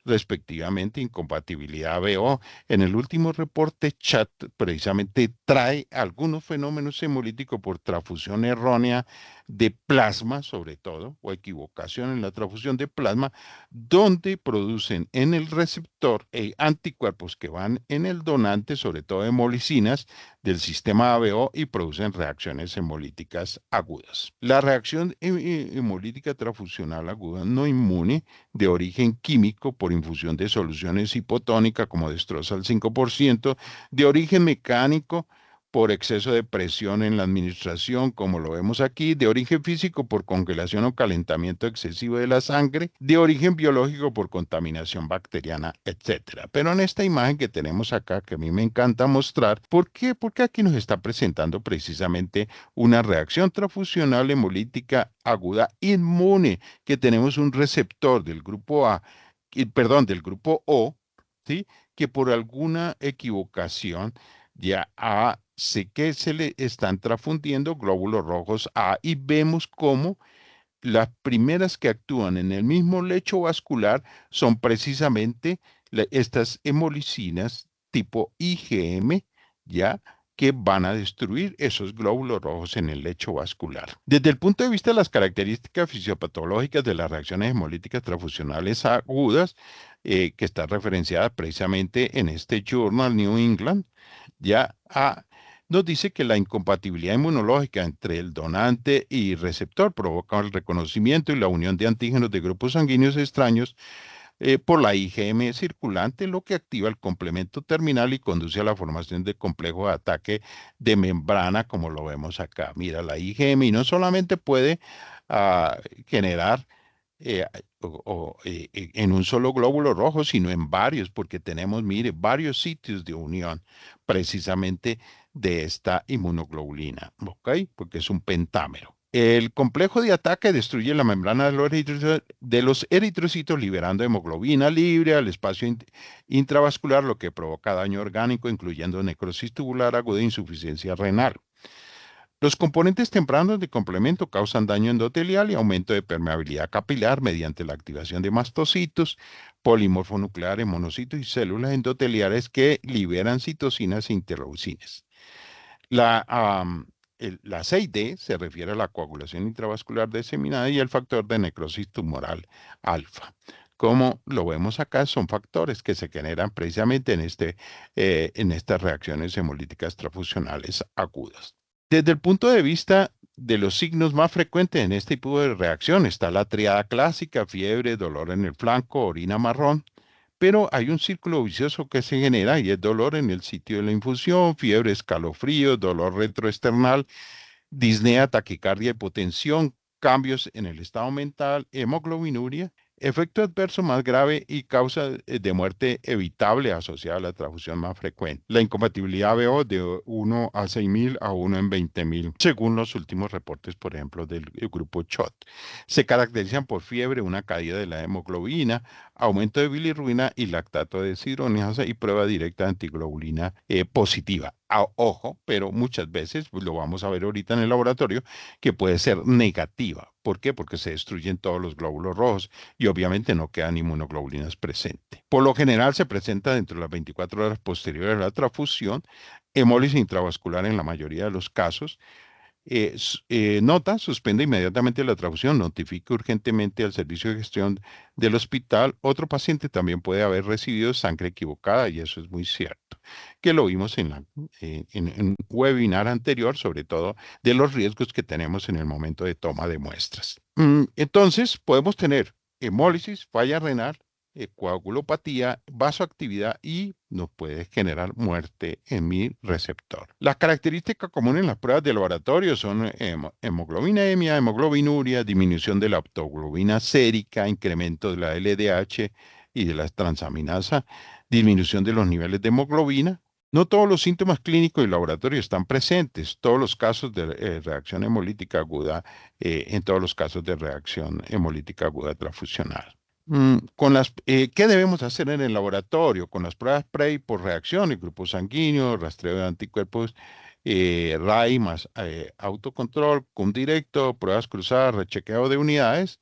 respectivamente, incompatibilidad BO. En el último reporte, CHAT precisamente trae algunos fenómenos hemolíticos por transfusión errónea de plasma, sobre todo, o equivocación en la transfusión de plasma, donde producen en el receptor anticuerpos que van en el donante, sobre todo hemolicinas, del sistema ABO y producen reacciones hemolíticas agudas. La reacción hemolítica transfusional aguda no inmune de origen químico por infusión de soluciones hipotónicas como destroza al 5%, de origen mecánico por exceso de presión en la administración, como lo vemos aquí, de origen físico por congelación o calentamiento excesivo de la sangre, de origen biológico por contaminación bacteriana, etcétera. Pero en esta imagen que tenemos acá, que a mí me encanta mostrar, ¿por qué? Porque aquí nos está presentando precisamente una reacción transfusional hemolítica aguda inmune, que tenemos un receptor del grupo A, perdón, del grupo O, ¿sí? Que por alguna equivocación ya sé que se le están transfundiendo glóbulos rojos A y vemos cómo las primeras que actúan en el mismo lecho vascular son precisamente estas hemolicinas tipo IgM, ya que van a destruir esos glóbulos rojos en el lecho vascular. Desde el punto de vista de las características fisiopatológicas de las reacciones hemolíticas transfusionales agudas, que está referenciada precisamente en este Journal New England, ya nos dice que la incompatibilidad inmunológica entre el donante y receptor provoca el reconocimiento y la unión de antígenos de grupos sanguíneos extraños por la IgM circulante, lo que activa el complemento terminal y conduce a la formación de complejo de ataque de membrana, como lo vemos acá. Mira, la IgM y no solamente puede generar eh, en un solo glóbulo rojo, sino en varios, porque tenemos, mire, varios sitios de unión precisamente de esta inmunoglobulina, ¿ok? Porque es un pentámero. El complejo de ataque destruye la membrana de los eritrocitos, liberando hemoglobina libre al espacio intravascular, lo que provoca daño orgánico, incluyendo necrosis tubular aguda e insuficiencia renal. Los componentes tempranos de complemento causan daño endotelial y aumento de permeabilidad capilar mediante la activación de mastocitos, polimorfonucleares, monocitos y células endoteliales que liberan citocinas e interleucinas. La 6D se refiere a la coagulación intravascular diseminada y el factor de necrosis tumoral alfa. Como lo vemos acá, son factores que se generan precisamente en estas reacciones hemolíticas transfusionales agudas. Desde el punto de vista de los signos más frecuentes en este tipo de reacción está la triada clásica: fiebre, dolor en el flanco, orina marrón, pero hay un círculo vicioso que se genera y es dolor en el sitio de la infusión, fiebre, escalofrío, dolor retroesternal, disnea, taquicardia, hipotensión, cambios en el estado mental, hemoglobinuria, efecto adverso más grave y causa de muerte evitable asociada a la transfusión más frecuente. La incompatibilidad veo de 1 a 6.000 a 1 en 20.000, según los últimos reportes, por ejemplo, del grupo CHOT. Se caracterizan por fiebre, una caída de la hemoglobina, aumento de bilirrubina y lactato de deshidrogenasa y prueba directa de antiglobulina positiva. Ojo, pero muchas veces, pues lo vamos a ver ahorita en el laboratorio, que puede ser negativa. ¿Por qué? Porque se destruyen todos los glóbulos rojos y obviamente no quedan inmunoglobulinas presentes. Por lo general se presenta dentro de las 24 horas posteriores a la transfusión, hemólisis intravascular en la mayoría de los casos. Nota, suspende inmediatamente la transfusión, notifique urgentemente al servicio de gestión del hospital. Otro paciente también puede haber recibido sangre equivocada y eso es muy cierto, que lo vimos en un webinar anterior, sobre todo de los riesgos que tenemos en el momento de toma de muestras. Entonces, podemos tener hemólisis, falla renal, coagulopatía, vasoactividad y nos puede generar muerte en mi receptor. Las características comunes en las pruebas de laboratorio son hemoglobinemia, hemoglobinuria, disminución de la optoglobina sérica, incremento de la LDH y de la transaminasa, disminución de los niveles de hemoglobina. No todos los síntomas clínicos y laboratorio están presentes. Todos los casos de reacción hemolítica aguda, en todos los casos de reacción hemolítica aguda transfusional. ¿Qué debemos hacer en el laboratorio? Con las pruebas pre y por reacción, el grupo sanguíneo, rastreo de anticuerpos, RAI más autocontrol, cum directo, pruebas cruzadas, rechequeo de unidades.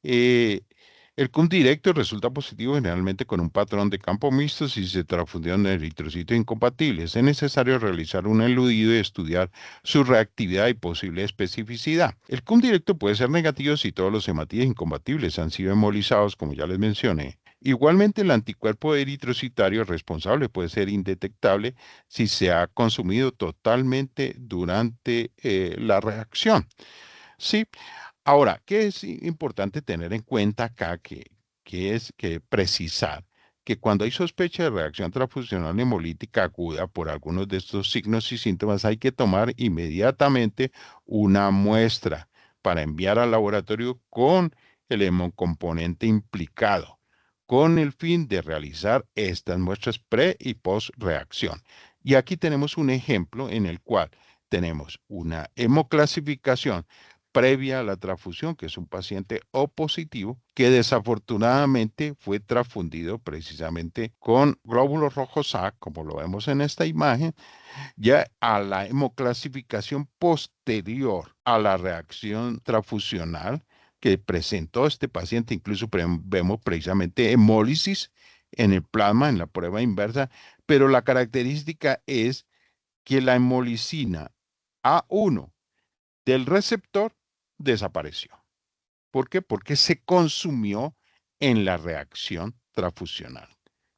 El cum directo resulta positivo generalmente con un patrón de campo mixto si se transfundieron eritrocitos incompatibles. Es necesario realizar un eludido y estudiar su reactividad y posible especificidad. El cum directo puede ser negativo si todos los hematíes incompatibles han sido hemolizados, como ya les mencioné. Igualmente, el anticuerpo eritrocitario responsable puede ser indetectable si se ha consumido totalmente durante la reacción. Sí, ahora, ¿qué es importante tener en cuenta acá? Que es que precisar que cuando hay sospecha de reacción transfusional hemolítica aguda por algunos de estos signos y síntomas, hay que tomar inmediatamente una muestra para enviar al laboratorio con el hemocomponente implicado, con el fin de realizar estas muestras pre y post reacción. Y aquí tenemos un ejemplo en el cual tenemos una hemoclasificación previa a la transfusión, que es un paciente O positivo, que desafortunadamente fue transfundido precisamente con glóbulos rojos A, como lo vemos en esta imagen, ya a la hemoclasificación posterior a la reacción transfusional que presentó este paciente. Incluso vemos precisamente hemólisis en el plasma, en la prueba inversa, pero la característica es que la hemolicina A1 del receptor desapareció. ¿Por qué? Porque se consumió en la reacción transfusional.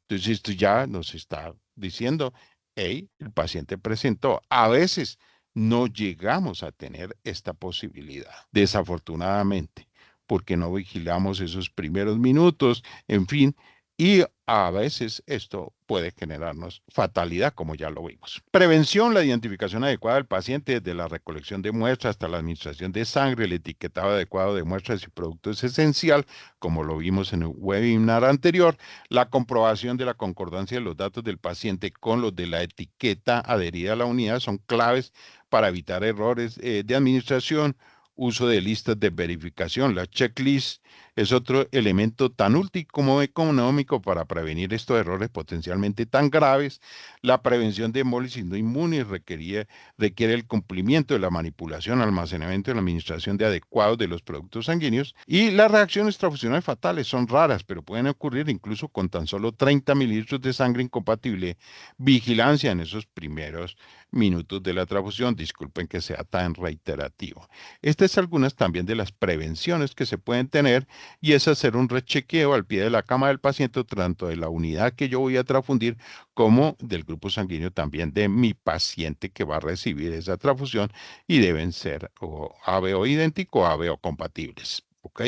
Entonces, esto ya nos está diciendo, hey, el paciente presentó. A veces no llegamos a tener esta posibilidad, desafortunadamente, porque no vigilamos esos primeros minutos, en fin, y a veces esto puede generarnos fatalidad, como ya lo vimos. Prevención, la identificación adecuada del paciente, desde la recolección de muestras hasta la administración de sangre, el etiquetado adecuado de muestras y productos es esencial, como lo vimos en el webinar anterior. La comprobación de la concordancia de los datos del paciente con los de la etiqueta adherida a la unidad son claves para evitar errores de administración. Uso de listas de verificación. La checklist es otro elemento tan útil como económico para prevenir estos errores potencialmente tan graves. La prevención de hemólisis no inmune requiere el cumplimiento de la manipulación, almacenamiento y la administración de adecuados de los productos sanguíneos. Y las reacciones transfusionales fatales son raras, pero pueden ocurrir incluso con tan solo 30 mililitros de sangre incompatible. Vigilancia en esos primeros minutos de la transfusión. Disculpen que sea tan reiterativo. Estas son algunas también de las prevenciones que se pueden tener, y es hacer un rechequeo al pie de la cama del paciente, tanto de la unidad que yo voy a transfundir como del grupo sanguíneo también de mi paciente que va a recibir esa transfusión, y deben ser o ABO idéntico o ABO compatibles, ¿ok?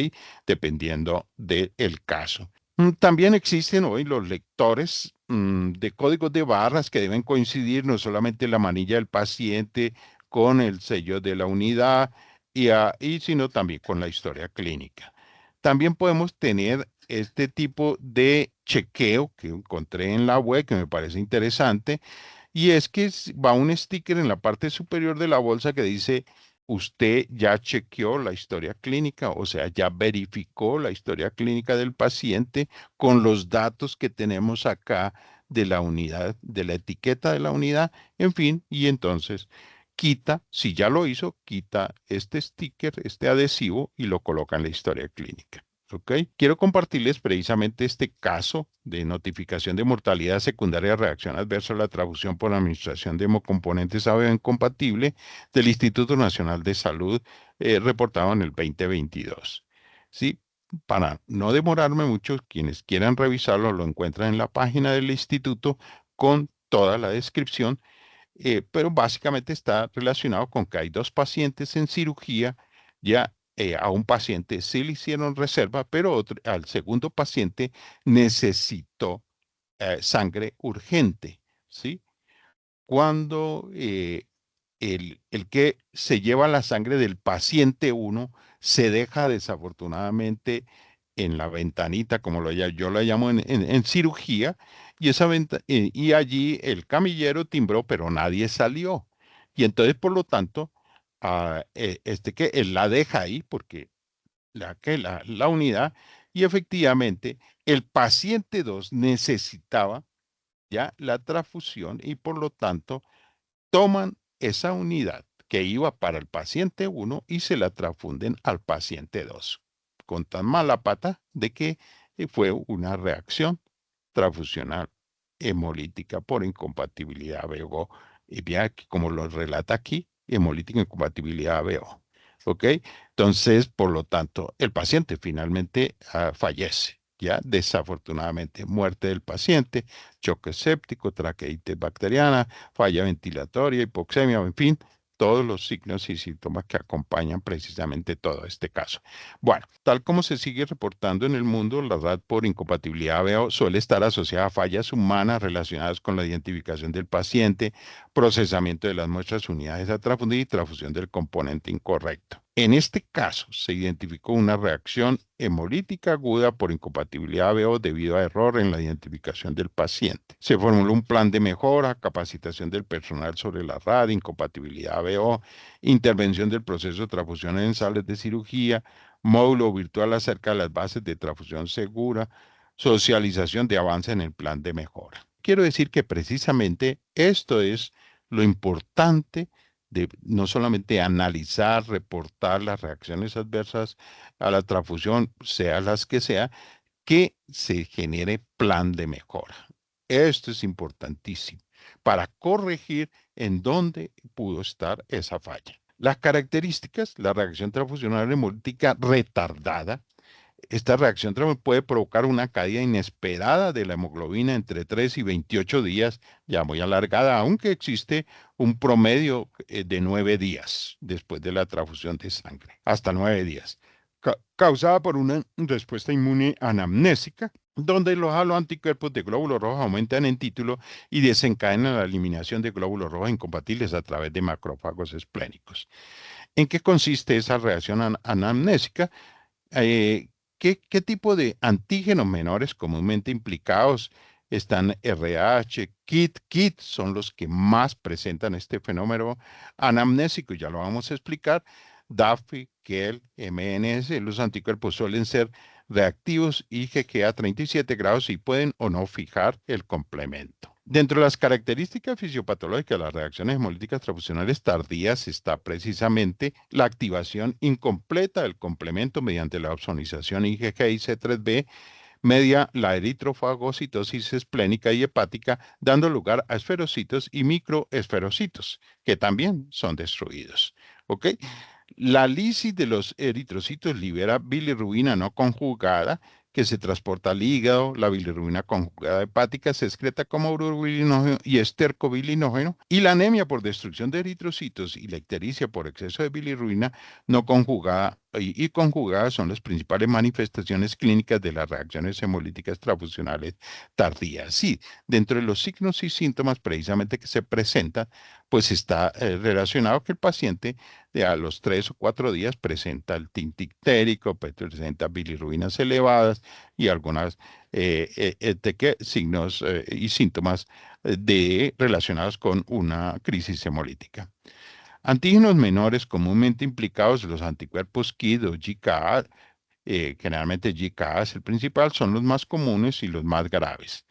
Dependiendo del caso. También existen hoy los lectores de códigos de barras que deben coincidir no solamente la manilla del paciente con el sello de la unidad, sino también con la historia clínica. También podemos tener este tipo de chequeo que encontré en la web que me parece interesante, y es que va un sticker en la parte superior de la bolsa que dice: usted ya chequeó la historia clínica, o sea, ya verificó la historia clínica del paciente con los datos que tenemos acá de la unidad, de la etiqueta de la unidad, en fin, y entonces quita, si ya lo hizo, quita este sticker, este adhesivo, y lo coloca en la historia clínica. ¿Ok? Quiero compartirles precisamente este caso de notificación de mortalidad secundaria de reacción adversa a la transfusión por administración de hemocomponentes ABO incompatible del Instituto Nacional de Salud, reportado en el 2022. ¿Sí? Para no demorarme mucho, quienes quieran revisarlo lo encuentran en la página del instituto con toda la descripción, pero básicamente está relacionado con que hay dos pacientes en cirugía. Ya a un paciente sí le hicieron reserva, pero al segundo paciente necesitó sangre urgente, ¿sí? Cuando el que se lleva la sangre del paciente uno se deja desafortunadamente en la ventanita, como yo lo llamo en cirugía, y, y allí el camillero timbró, pero nadie salió. Y entonces, por lo tanto, que él la deja ahí porque la unidad, y efectivamente el paciente 2 necesitaba ya la transfusión, y por lo tanto toman esa unidad que iba para el paciente 1 y se la transfunden al paciente 2, con tan mala pata de que fue una reacción transfusional hemolítica por incompatibilidad ABO. Y vea que, como lo relata aquí, hemolítica incompatibilidad ABO. ¿Ok? Entonces, por lo tanto, el paciente finalmente fallece. Ya, desafortunadamente, muerte del paciente, choque séptico, traqueitis bacteriana, falla ventilatoria, hipoxemia, en fin, todos los signos y síntomas que acompañan precisamente todo este caso. Bueno, tal como se sigue reportando en el mundo, la RAD por incompatibilidad veo suele estar asociada a fallas humanas relacionadas con la identificación del paciente, procesamiento de las muestras unidades a transfundir y transfusión del componente incorrecto. En este caso, se identificó una reacción hemolítica aguda por incompatibilidad BO debido a error en la identificación del paciente. Se formuló un plan de mejora, capacitación del personal sobre la RAD, incompatibilidad BO, intervención del proceso de transfusión en salas de cirugía, módulo virtual acerca de las bases de transfusión segura, socialización de avance en el plan de mejora. Quiero decir que precisamente esto es lo importante de no solamente analizar, reportar las reacciones adversas a la transfusión, sea las que se genere plan de mejora. Esto es importantísimo para corregir en dónde pudo estar esa falla. Las características, la reacción transfusional hemolítica retardada. Esta reacción puede provocar una caída inesperada de la hemoglobina entre 3 y 28 días, ya muy alargada, aunque existe un promedio de 9 días después de la transfusión de sangre, hasta 9 días, causada por una respuesta inmune anamnésica, donde los haloanticuerpos de glóbulos rojos aumentan en título y desencadenan la eliminación de glóbulos rojos incompatibles a través de macrófagos esplénicos. ¿En qué consiste esa reacción anamnésica? Eh, ¿Qué tipo de antígenos menores comúnmente implicados están RH, KIT son los que más presentan este fenómeno anamnésico, ya lo vamos a explicar. DAFI, KEL, MNS, los anticuerpos suelen ser reactivos IgG a 37 grados y pueden o no fijar el complemento. Dentro de las características fisiopatológicas de las reacciones hemolíticas transfusionales tardías está precisamente la activación incompleta del complemento mediante la opsonización IgG y C3b media la eritrofagocitosis esplénica y hepática, dando lugar a esferocitos y microesferocitos, que también son destruidos. ¿Ok? La lisis de los eritrocitos libera bilirrubina no conjugada que se transporta al hígado. La bilirrubina conjugada hepática se excreta como urobilinógeno y estercobilinógeno. Y la anemia por destrucción de eritrocitos y la ictericia por exceso de bilirrubina no conjugada y conjugada son las principales manifestaciones clínicas de las reacciones hemolíticas transfusionales tardías. Sí, dentro de los signos y síntomas precisamente que se presentan, pues está relacionado que el paciente a los 3 o 4 días presenta el tinte ictérico, presenta bilirrubinas elevadas y algunas signos y síntomas relacionados con una crisis hemolítica. Antígenos menores comúnmente implicados, los anticuerpos KID o GCA, generalmente GCA es el principal, son los más comunes y los más graves.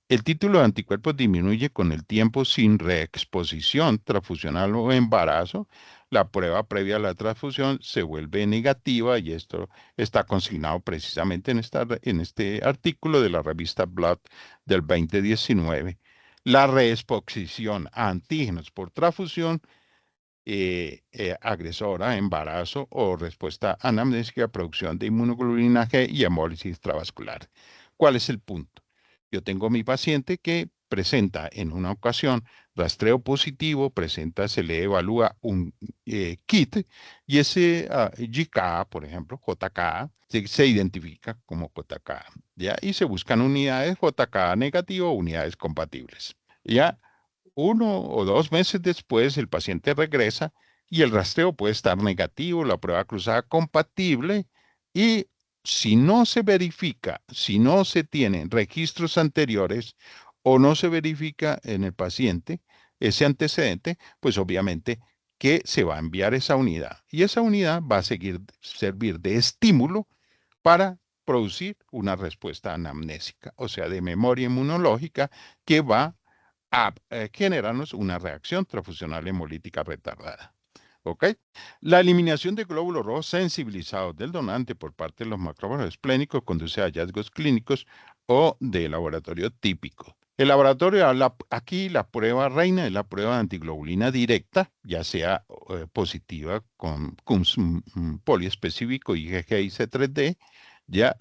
El título de anticuerpos disminuye con el tiempo sin reexposición transfusional o embarazo. La prueba previa a la transfusión se vuelve negativa y esto está consignado precisamente en este artículo de la revista Blood del 2019. La reexposición a antígenos por transfusión agresora, embarazo o respuesta anamnésica, producción de inmunoglobulina G y hemólisis intravascular. ¿Cuál es el punto? Yo tengo mi paciente que presenta en una ocasión rastreo positivo, se le evalúa un kit y ese GK, por ejemplo, JK, se identifica como JK, ¿ya? Y se buscan unidades JK negativo o unidades compatibles, ¿ya? 1 o 2 meses después, el paciente regresa y el rastreo puede estar negativo, la prueba cruzada compatible y si no se verifica, si no se tienen registros anteriores o no se verifica en el paciente ese antecedente, pues obviamente que se va a enviar esa unidad y esa unidad va a servir de estímulo para producir una respuesta anamnésica, o sea, de memoria inmunológica que va a generarnos una reacción transfusional hemolítica retardada. ¿Ok? La eliminación de glóbulos rojos sensibilizados del donante por parte de los macrófagos esplénicos conduce a hallazgos clínicos o de laboratorio típico. El laboratorio, aquí la prueba reina es la prueba de antiglobulina directa, ya sea positiva con poliespecífico IgG y C3d, ya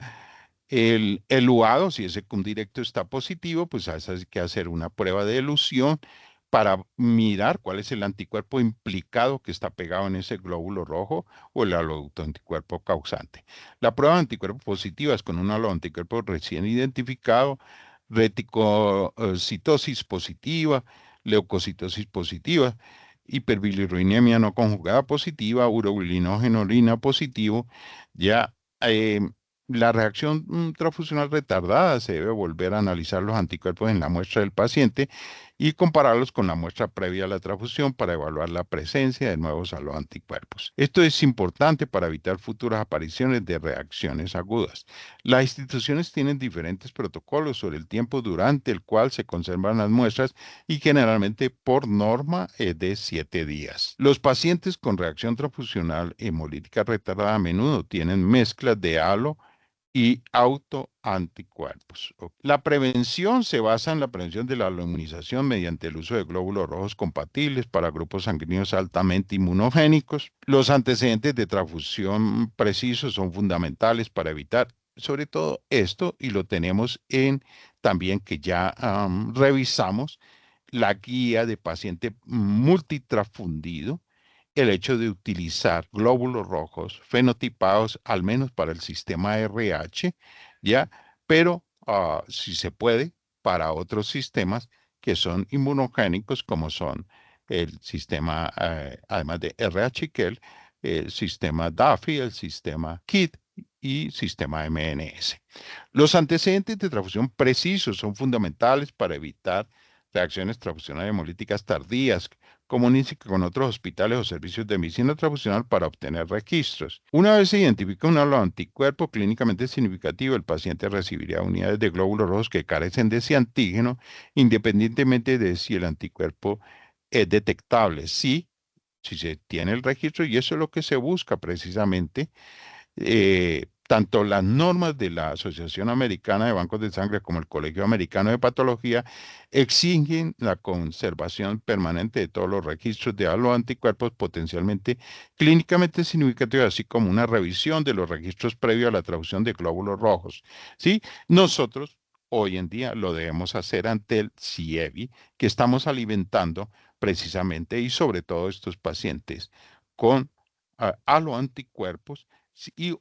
El luado, si ese directo está positivo, pues hay que hacer una prueba de elusión para mirar cuál es el anticuerpo implicado que está pegado en ese glóbulo rojo o el autoanticuerpo causante. La prueba de anticuerpo positiva es con un anticuerpo recién identificado, reticocitosis positiva, leucocitosis positiva, hiperbilirruinemia no conjugada positiva, urobilinógeno positivo, ya eh, la reacción transfusional retardada se debe volver a analizar los anticuerpos en la muestra del paciente y compararlos con la muestra previa a la transfusión para evaluar la presencia de nuevos a los anticuerpos. Esto es importante para evitar futuras apariciones de reacciones agudas. Las instituciones tienen diferentes protocolos sobre el tiempo durante el cual se conservan las muestras y generalmente por norma es de 7 días. Los pacientes con reacción transfusional hemolítica retardada a menudo tienen mezclas de halo y autoanticuerpos. La prevención se basa en la prevención de la inmunización mediante el uso de glóbulos rojos compatibles para grupos sanguíneos altamente inmunogénicos. Los antecedentes de transfusión precisos son fundamentales para evitar sobre todo esto, y lo tenemos en también que ya revisamos la guía de paciente multitransfundido, el hecho de utilizar glóbulos rojos fenotipados, al menos para el sistema RH, ¿ya? Pero si se puede, para otros sistemas que son inmunogénicos, como son el sistema, además de RH-KEL, el sistema DAFI, el sistema KIT y sistema MNS. Los antecedentes de transfusión precisos son fundamentales para evitar reacciones transfusionales hemolíticas tardías, comuníquese con otros hospitales o servicios de medicina transfusional para obtener registros. Una vez se identifica un anticuerpo clínicamente significativo, el paciente recibirá unidades de glóbulos rojos que carecen de ese antígeno, independientemente de si el anticuerpo es detectable. Sí, si se tiene el registro, y eso es lo que se busca precisamente, tanto las normas de la Asociación Americana de Bancos de Sangre como el Colegio Americano de Patología exigen la conservación permanente de todos los registros de los anticuerpos potencialmente clínicamente significativos, así como una revisión de los registros previos a la traducción de glóbulos rojos. ¿Sí? Nosotros hoy en día lo debemos hacer ante el CIEVI, que estamos alimentando precisamente y sobre todo estos pacientes con aloanticuerpos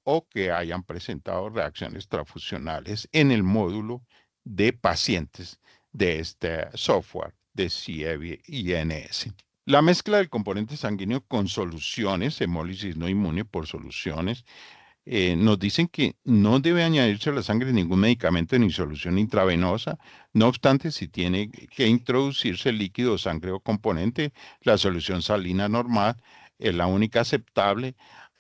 o que hayan presentado reacciones transfusionales en el módulo de pacientes de este software de CIEVI-INS. La mezcla del componente sanguíneo con soluciones, hemólisis no inmune por soluciones, nos dicen que no debe añadirse a la sangre ningún medicamento ni solución intravenosa. No obstante, si tiene que introducirse líquido, sangre o componente, la solución salina normal es la única aceptable.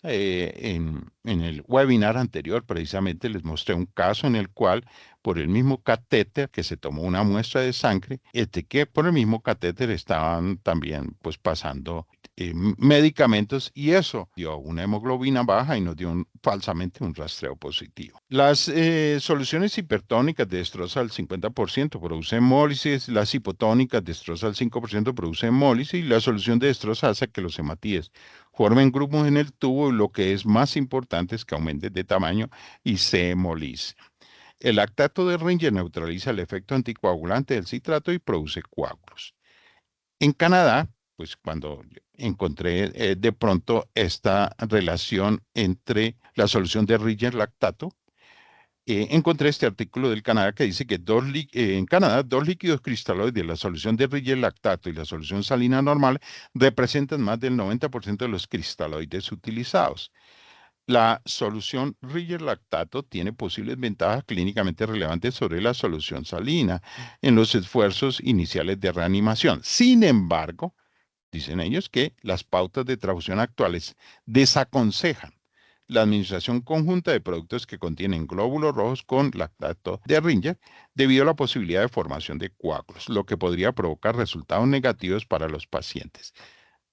En el webinar anterior, precisamente les mostré un caso en el cual, por el mismo catéter que se tomó una muestra de sangre, que por el mismo catéter estaban también pues pasando medicamentos, y eso dio una hemoglobina baja y nos dio falsamente un rastreo positivo. Las soluciones hipertónicas de destroza al 50% producen hemólisis, las hipotónicas destroza al 5% producen hemólisis, y la solución de destroza hace que los hematíes formen grupos en el tubo, y lo que es más importante es que aumenten de tamaño y se hemolicen. El lactato de Ringer neutraliza el efecto anticoagulante del citrato y produce coágulos. En Canadá, pues cuando encontré de pronto esta relación entre la solución de Ringer lactato, encontré este artículo del Canadá que dice que en Canadá 2 líquidos cristaloides de la solución de Ringer lactato y la solución salina normal representan más del 90% de los cristaloides utilizados. La solución Ringer lactato tiene posibles ventajas clínicamente relevantes sobre la solución salina en los esfuerzos iniciales de reanimación. Sin embargo, dicen ellos que las pautas de transfusión actuales desaconsejan la administración conjunta de productos que contienen glóbulos rojos con lactato de Ringer debido a la posibilidad de formación de coágulos, lo que podría provocar resultados negativos para los pacientes.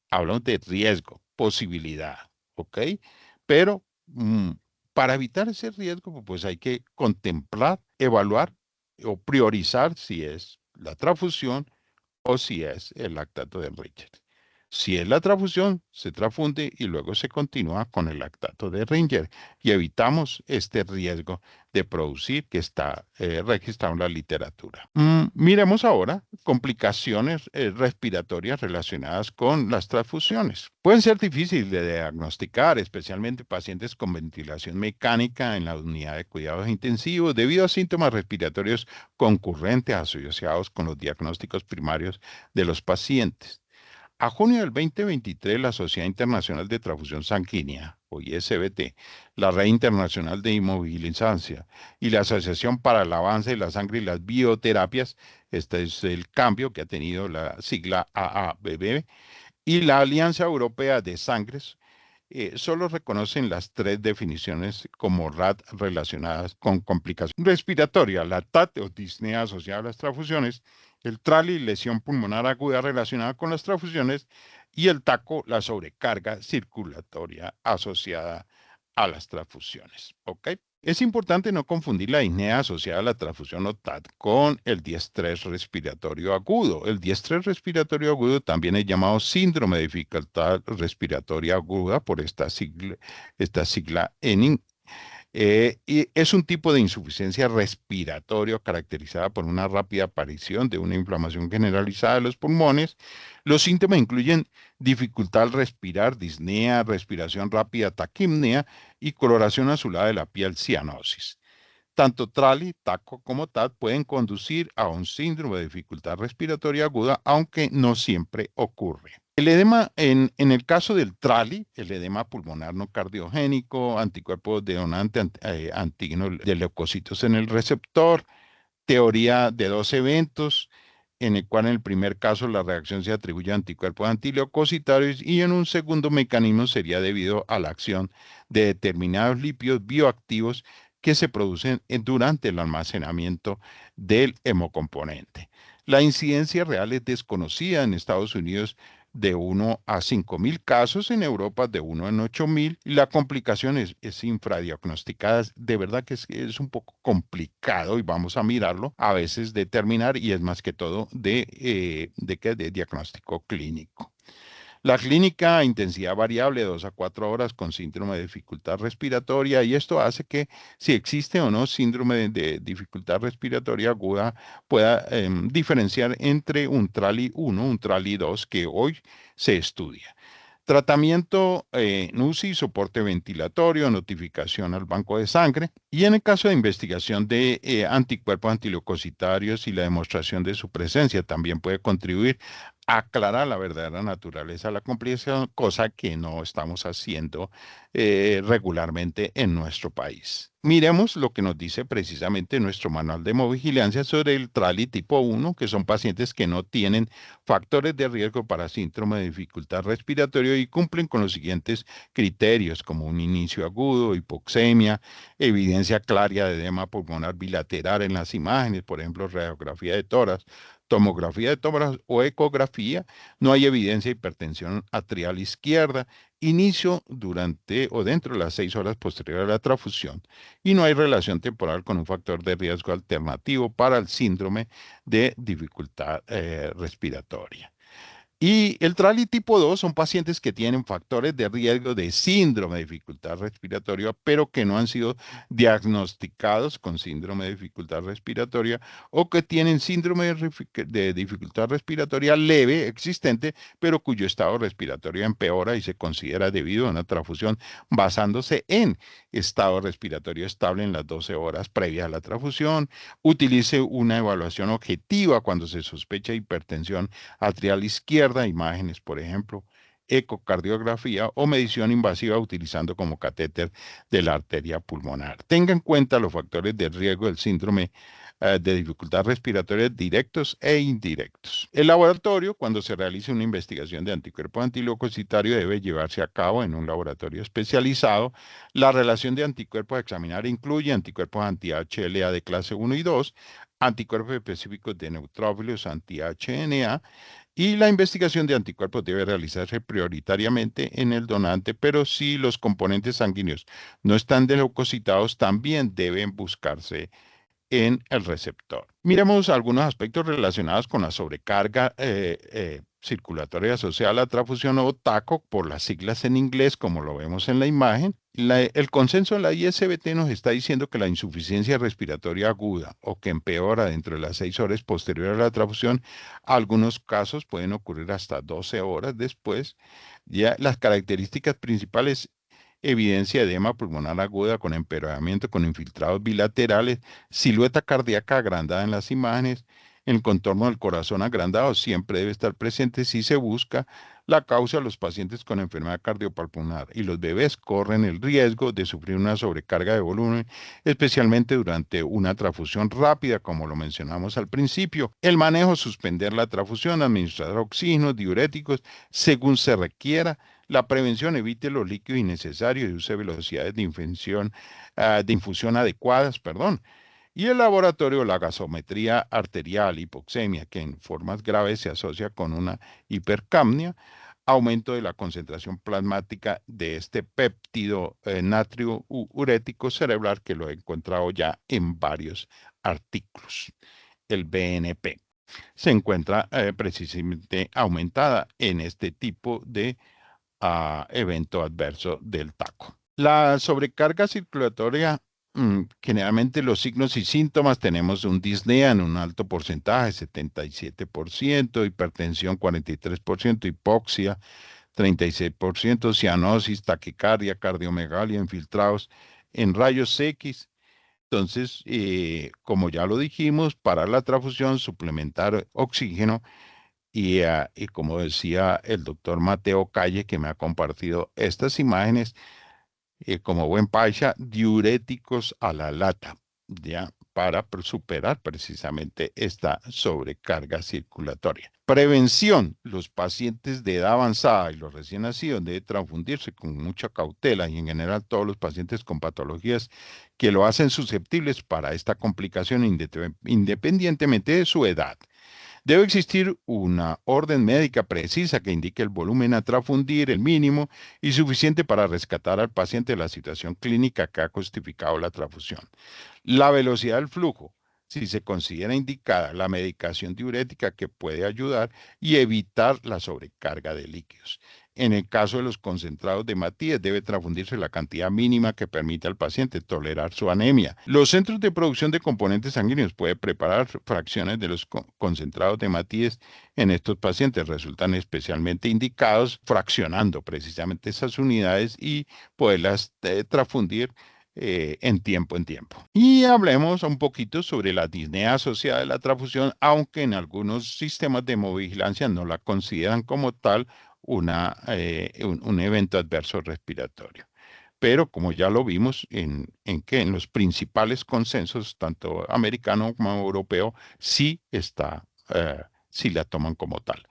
Hablamos de riesgo, posibilidad, ¿ok? Pero para evitar ese riesgo, pues hay que contemplar, evaluar o priorizar si es la transfusión o si es el lactato de Ringer. Si es la transfusión, se transfunde y luego se continúa con el lactato de Ringer y evitamos este riesgo de producir que está registrado en la literatura. Miremos ahora complicaciones respiratorias relacionadas con las transfusiones. Pueden ser difíciles de diagnosticar, especialmente pacientes con ventilación mecánica en la unidad de cuidados intensivos, debido a síntomas respiratorios concurrentes asociados con los diagnósticos primarios de los pacientes. A junio del 2023, la Sociedad Internacional de Transfusión Sanguínea, o ISBT, la Red Internacional de Inmovilización y la Asociación para el Avance de la Sangre y las Bioterapias, este es el cambio que ha tenido la sigla AABB, y la Alianza Europea de Sangres, solo reconocen las tres definiciones como RAT relacionadas con complicación respiratoria, la TAT o disnea asociada a las transfusiones, el TRALI, lesión pulmonar aguda relacionada con las transfusiones, y el TACO, la sobrecarga circulatoria asociada a las transfusiones. ¿Ok? Es importante no confundir la disnea asociada a la transfusión o TAT con el diestrés respiratorio agudo. El diestrés respiratorio agudo también es llamado síndrome de dificultad respiratoria aguda por esta sigla en y es un tipo de insuficiencia respiratoria caracterizada por una rápida aparición de una inflamación generalizada de los pulmones. Los síntomas incluyen dificultad al respirar, disnea, respiración rápida, taquipnea y coloración azulada de la piel, cianosis. Tanto TRALI, TACO como TAT pueden conducir a un síndrome de dificultad respiratoria aguda, aunque no siempre ocurre. El edema, en el caso del TRALI, el edema pulmonar no cardiogénico, anticuerpos de donante, antígeno de leucocitos en el receptor, teoría de dos eventos, en el cual en el primer caso la reacción se atribuye a anticuerpos antileucocitarios y en un segundo mecanismo sería debido a la acción de determinados lípidos bioactivos que se producen durante el almacenamiento del hemocomponente. La incidencia real es desconocida en Estados Unidos de 1 a 5.000 casos, en Europa de 1 en 8.000, y la complicación es infradiagnosticada. De verdad que es un poco complicado y vamos a mirarlo a veces determinar, y es más que todo de diagnóstico clínico. La clínica a intensidad variable de 2 a 4 horas con síndrome de dificultad respiratoria, y esto hace que si existe o no síndrome de dificultad respiratoria aguda pueda diferenciar entre un TRALI 1, un TRALI 2 que hoy se estudia. Tratamiento NUSI, soporte ventilatorio, notificación al banco de sangre. Y en el caso de investigación de anticuerpos antileucocitarios y la demostración de su presencia también puede contribuir a aclarar la verdadera naturaleza de la complicación, cosa que no estamos haciendo regularmente en nuestro país. Miremos lo que nos dice precisamente nuestro manual de hemovigilancia sobre el TRALI tipo 1, que son pacientes que no tienen factores de riesgo para síndrome de dificultad respiratoria y cumplen con los siguientes criterios, como un inicio agudo, hipoxemia, evidencia clara de edema pulmonar bilateral en las imágenes, por ejemplo, radiografía de tórax, tomografía de tórax o ecografía. No hay evidencia de hipertensión atrial izquierda, inicio durante o dentro de las 6 horas posteriores a la transfusión, y no hay relación temporal con un factor de riesgo alternativo para el síndrome de dificultad respiratoria. Y el TRALI tipo 2 son pacientes que tienen factores de riesgo de síndrome de dificultad respiratoria, pero que no han sido diagnosticados con síndrome de dificultad respiratoria, o que tienen síndrome de dificultad respiratoria leve existente, pero cuyo estado respiratorio empeora y se considera debido a una transfusión basándose en estado respiratorio estable en las 12 horas previas a la transfusión. Utilice una evaluación objetiva cuando se sospecha hipertensión atrial izquierda, imágenes, por ejemplo, ecocardiografía o medición invasiva utilizando como catéter de la arteria pulmonar. Tenga en cuenta los factores de riesgo del síndrome de dificultad respiratoria directos e indirectos. El laboratorio, cuando se realice una investigación de anticuerpos antileucocitarios, debe llevarse a cabo en un laboratorio especializado. La relación de anticuerpos a examinar incluye anticuerpos anti-HLA de clase 1 y 2, anticuerpos específicos de neutrófilos anti-HNA, y la investigación de anticuerpos debe realizarse prioritariamente en el donante, pero si los componentes sanguíneos no están leucocitados, también deben buscarse en el receptor. Miremos algunos aspectos relacionados con la sobrecarga circulatoria asociada a la transfusión o TACO, por las siglas en inglés, como lo vemos en la imagen. El consenso de la ISBT nos está diciendo que la insuficiencia respiratoria aguda o que empeora dentro de las 6 horas posteriores a la transfusión, algunos casos pueden ocurrir hasta 12 horas después. Ya las características principales: evidencia de edema pulmonar aguda con empeoramiento, con infiltrados bilaterales, silueta cardíaca agrandada en las imágenes, el contorno del corazón agrandado siempre debe estar presente si se busca la causa. De los pacientes con enfermedad cardiopulmonar y los bebés corren el riesgo de sufrir una sobrecarga de volumen, especialmente durante una transfusión rápida, como lo mencionamos al principio. El manejo: suspender la transfusión, administrar oxígenos, diuréticos, según se requiera. La prevención: evite los líquidos innecesarios y use velocidades de infusión adecuadas, Y el laboratorio: la gasometría arterial, hipoxemia, que en formas graves se asocia con una hipercapnia, aumento de la concentración plasmática de este péptido natrio urético cerebral, que lo he encontrado ya en varios artículos. El BNP se encuentra precisamente aumentada en este tipo de evento adverso del TACO. La sobrecarga circulatoria, generalmente los signos y síntomas: tenemos un disnea en un alto porcentaje, 77%, hipertensión 43%, hipoxia 36%, cianosis, taquicardia, cardiomegalia, infiltrados en rayos X. Entonces, como ya lo dijimos, parar la transfusión, suplementar oxígeno. Y como decía el doctor Mateo Calle, que me ha compartido estas imágenes, como buen paisa, diuréticos a la lata, ya, para superar precisamente esta sobrecarga circulatoria. Prevención: los pacientes de edad avanzada y los recién nacidos deben transfundirse con mucha cautela, y en general todos los pacientes con patologías que lo hacen susceptibles para esta complicación, independientemente de su edad. Debe existir una orden médica precisa que indique el volumen a transfundir, el mínimo y suficiente para rescatar al paciente de la situación clínica que ha justificado la transfusión. La velocidad del flujo: si se considera indicada la medicación diurética, que puede ayudar y evitar la sobrecarga de líquidos. En el caso de los concentrados de Matías, debe transfundirse la cantidad mínima que permita al paciente tolerar su anemia. Los centros de producción de componentes sanguíneos pueden preparar fracciones de los concentrados de Matías en estos pacientes. Resultan especialmente indicados fraccionando precisamente esas unidades y poderlas transfundir en tiempo. Y hablemos un poquito sobre la disnea asociada a la transfusión, aunque en algunos sistemas de hemovigilancia no la consideran como tal un evento adverso respiratorio. Pero como ya lo vimos en los principales consensos, tanto americano como europeo, sí la toman como tal.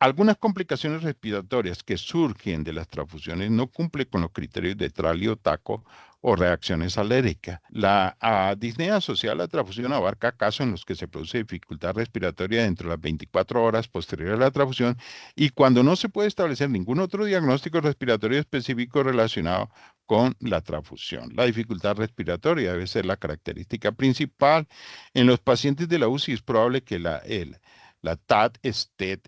Algunas complicaciones respiratorias que surgen de las transfusiones no cumplen con los criterios de Trali o TACO o reacciones alérgicas. La disnea asociada a la transfusión abarca casos en los que se produce dificultad respiratoria dentro de las 24 horas posteriores a la transfusión, y cuando no se puede establecer ningún otro diagnóstico respiratorio específico relacionado con la transfusión. La dificultad respiratoria debe ser la característica principal. En los pacientes de la UCI es probable que la TAT esté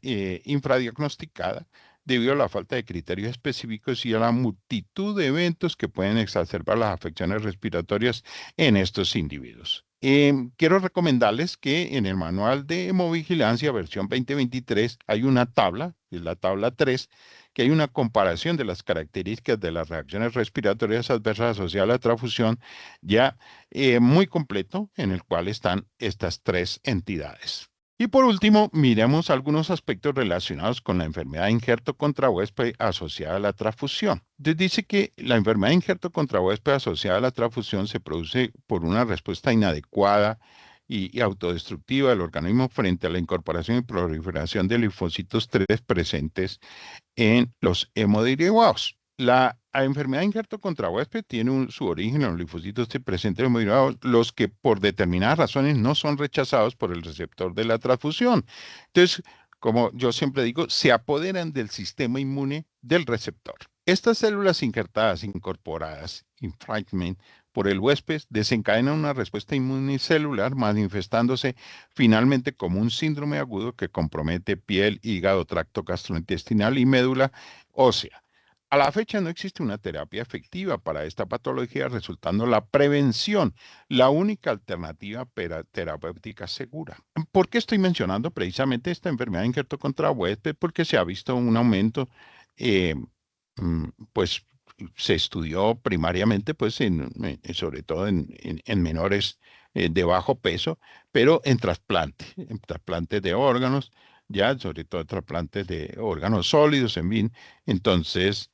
infradiagnosticada debido a la falta de criterios específicos y a la multitud de eventos que pueden exacerbar las afecciones respiratorias en estos individuos. Quiero recomendarles que en el manual de hemovigilancia versión 2023 hay una tabla, es la tabla 3, que hay una comparación de las características de las reacciones respiratorias adversas asociadas a la transfusión, ya muy completo, en el cual están estas 3 entidades. Y por último, miremos algunos aspectos relacionados con la enfermedad de injerto contra huésped asociada a la transfusión. Entonces dice que la enfermedad de injerto contra huésped asociada a la transfusión se produce por una respuesta inadecuada y autodestructiva del organismo frente a la incorporación y proliferación de linfocitos 3 presentes en los hemoderivados. La enfermedad de injerto contra huésped tiene su origen en los linfocitos presentes en los hemoderivados, los que por determinadas razones no son rechazados por el receptor de la transfusión. Entonces, como yo siempre digo, se apoderan del sistema inmune del receptor. Estas células injertadas, incorporadas, infringement, por el huésped desencadenan una respuesta inmunicelular manifestándose finalmente como un síndrome agudo que compromete piel, hígado, tracto gastrointestinal y médula ósea. A la fecha no existe una terapia efectiva para esta patología, resultando la prevención la única alternativa terapéutica segura. ¿Por qué estoy mencionando precisamente esta enfermedad de injerto contra huésped? Porque se ha visto un aumento eh, pues se estudió primariamente, pues sobre todo en menores de bajo peso, pero en trasplantes de órganos, ya, sobre todo trasplantes de órganos sólidos, en fin. Entonces,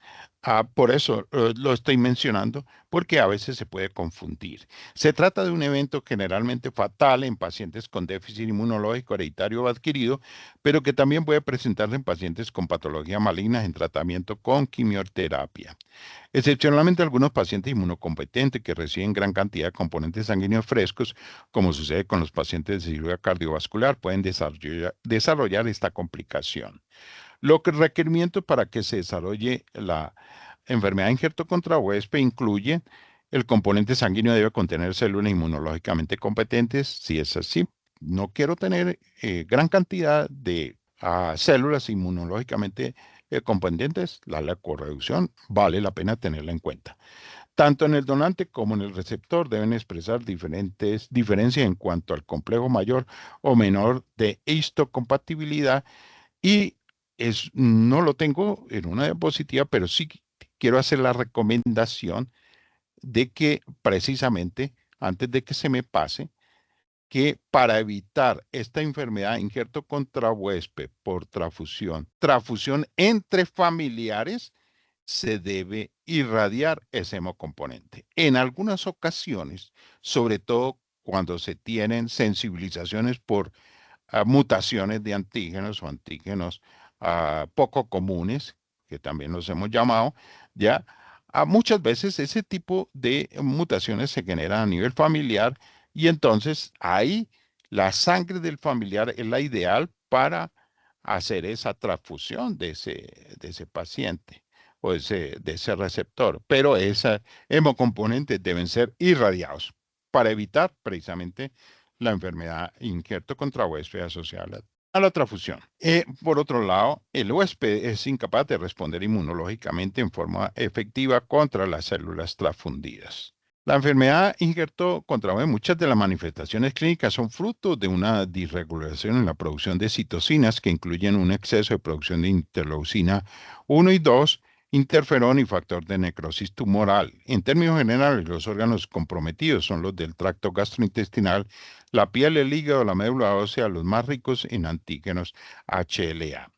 por eso lo estoy mencionando, porque a veces se puede confundir. Se trata de un evento generalmente fatal en pacientes con déficit inmunológico hereditario o adquirido, pero que también puede presentarse en pacientes con patologías malignas en tratamiento con quimioterapia. Excepcionalmente, algunos pacientes inmunocompetentes que reciben gran cantidad de componentes sanguíneos frescos, como sucede con los pacientes de cirugía cardiovascular, pueden desarrollar esta complicación. Los requerimientos para que se desarrolle la enfermedad de injerto contra huésped incluyen el componente sanguíneo debe contener células inmunológicamente competentes. Si es así, no quiero tener gran cantidad de células inmunológicamente competentes. La correducción vale la pena tenerla en cuenta. Tanto en el donante como en el receptor deben expresar diferencias en cuanto al complejo mayor o menor de histocompatibilidad y no lo tengo en una diapositiva, pero sí quiero hacer la recomendación de que precisamente antes de que se me pase, que para evitar esta enfermedad, injerto contra huésped por transfusión entre familiares, se debe irradiar ese hemocomponente. En algunas ocasiones, sobre todo cuando se tienen sensibilizaciones por mutaciones de antígenos o antígenos poco comunes, que también los hemos llamado, ya muchas veces ese tipo de mutaciones se generan a nivel familiar y entonces ahí la sangre del familiar es la ideal para hacer esa transfusión de ese paciente o de ese receptor. Pero esos hemocomponentes deben ser irradiados para evitar precisamente la enfermedad injerto contra huésped asociada a la transfusión. Por otro lado, el huésped es incapaz de responder inmunológicamente en forma efectiva contra las células transfundidas. La enfermedad injerto contra huésped, muchas de las manifestaciones clínicas son fruto de una disregulación en la producción de citocinas que incluyen un exceso de producción de interleucina 1 y 2, interferón y factor de necrosis tumoral. En términos generales, los órganos comprometidos son los del tracto gastrointestinal, la piel, el hígado, la médula ósea, los más ricos en antígenos HLA.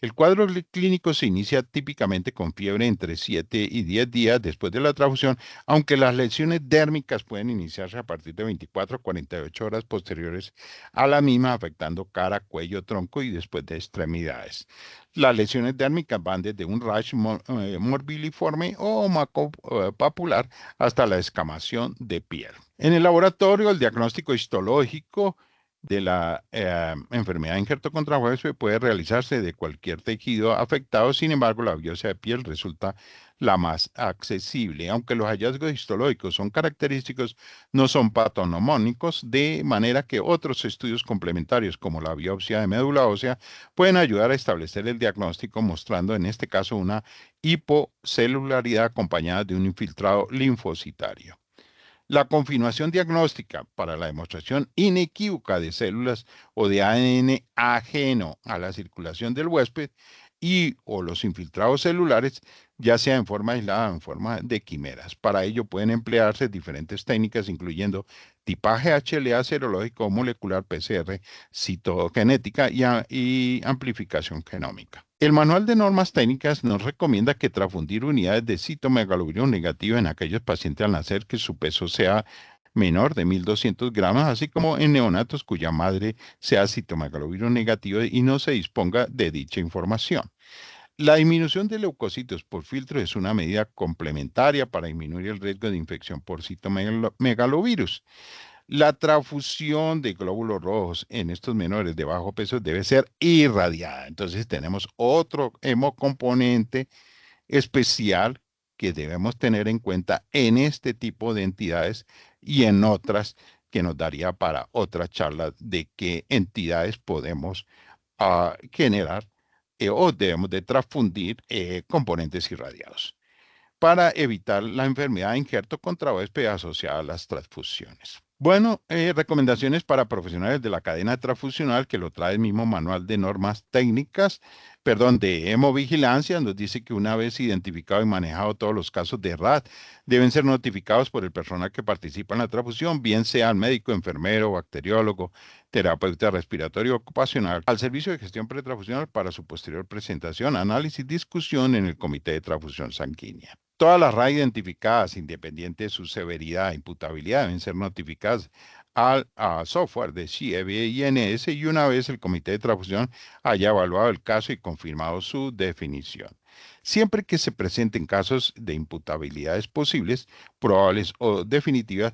El cuadro clínico se inicia típicamente con fiebre entre 7 y 10 días después de la transfusión, aunque las lesiones dérmicas pueden iniciarse a partir de 24 a 48 horas posteriores a la misma, afectando cara, cuello, tronco y después de extremidades. Las lesiones dérmicas van desde un rash morbiliforme o papular hasta la escamación de piel. En el laboratorio, el diagnóstico histológico de la enfermedad de injerto contra huésped puede realizarse de cualquier tejido afectado. Sin embargo, la biopsia de piel resulta la más accesible. Aunque los hallazgos histológicos son característicos, no son patognomónicos, de manera que otros estudios complementarios, como la biopsia de médula ósea, pueden ayudar a establecer el diagnóstico, mostrando en este caso una hipocelularidad acompañada de un infiltrado linfocitario. La confirmación diagnóstica para la demostración inequívoca de células o de ADN ajeno a la circulación del huésped y o los infiltrados celulares, ya sea en forma aislada o en forma de quimeras. Para ello pueden emplearse diferentes técnicas, incluyendo tipaje HLA serológico o molecular PCR, citogenética y amplificación genómica. El manual de normas técnicas nos recomienda que transfundir unidades de citomegalovirus negativo en aquellos pacientes al nacer que su peso sea menor de 1.200 gramos, así como en neonatos cuya madre sea citomegalovirus negativo y no se disponga de dicha información. La disminución de leucocitos por filtro es una medida complementaria para disminuir el riesgo de infección por citomegalovirus. La transfusión de glóbulos rojos en estos menores de bajo peso debe ser irradiada. Entonces tenemos otro hemocomponente especial que debemos tener en cuenta en este tipo de entidades y en otras que nos daría para otra charla de qué entidades podemos generar o debemos de transfundir componentes irradiados para evitar la enfermedad de injerto contra huésped asociada a las transfusiones. Bueno, recomendaciones para profesionales de la cadena transfusional que lo trae el mismo manual de normas técnicas, perdón, de hemovigilancia, nos dice que una vez identificado y manejado todos los casos de RAD, deben ser notificados por el personal que participa en la transfusión, bien sea el médico, enfermero, bacteriólogo, terapeuta respiratorio ocupacional, al servicio de gestión pretransfusional para su posterior presentación, análisis y discusión en el comité de transfusión sanguínea. Todas las RAD identificadas, independiente de su severidad e imputabilidad, deben ser notificadas al software de CIEB-INS y una vez el comité de transfusión haya evaluado el caso y confirmado su definición. Siempre que se presenten casos de imputabilidades posibles, probables o definitivas,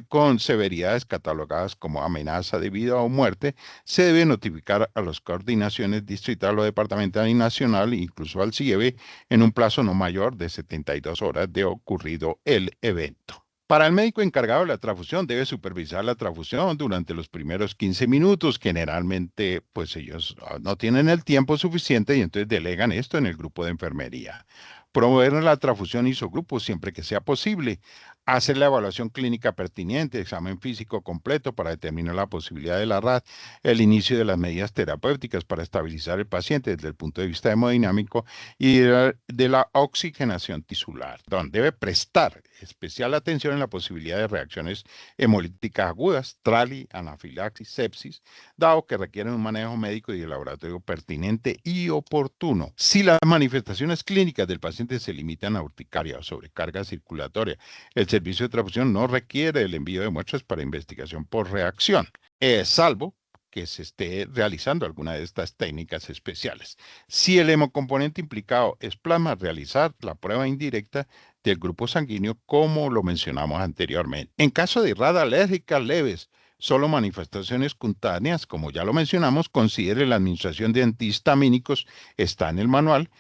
con severidades catalogadas como amenaza de vida o muerte, se debe notificar a las coordinaciones distrital o departamental y nacional, incluso al CIEB, en un plazo no mayor de 72 horas de ocurrido el evento. Para el médico encargado de la transfusión, debe supervisar la transfusión durante los primeros 15 minutos. Generalmente, pues ellos no tienen el tiempo suficiente y entonces delegan esto en el grupo de enfermería. Promover la transfusión isogrupo siempre que sea posible. Hacer la evaluación clínica pertinente, examen físico completo para determinar la posibilidad de la RAD, el inicio de las medidas terapéuticas para estabilizar el paciente desde el punto de vista hemodinámico y de la oxigenación tisular, donde debe prestar especial atención en la posibilidad de reacciones hemolíticas agudas, trali, anafilaxis, sepsis, dado que requieren un manejo médico y de laboratorio pertinente y oportuno. Si las manifestaciones clínicas del paciente se limitan a urticaria o sobrecarga circulatoria, el servicio de transfusión no requiere el envío de muestras para investigación por reacción, salvo que se esté realizando alguna de estas técnicas especiales. Si el hemocomponente implicado es plasma, realizar la prueba indirecta del grupo sanguíneo, como lo mencionamos anteriormente. En caso de irrada alérgica leves, solo manifestaciones cutáneas, como ya lo mencionamos, considere la administración de antihistamínicos, está en el manual,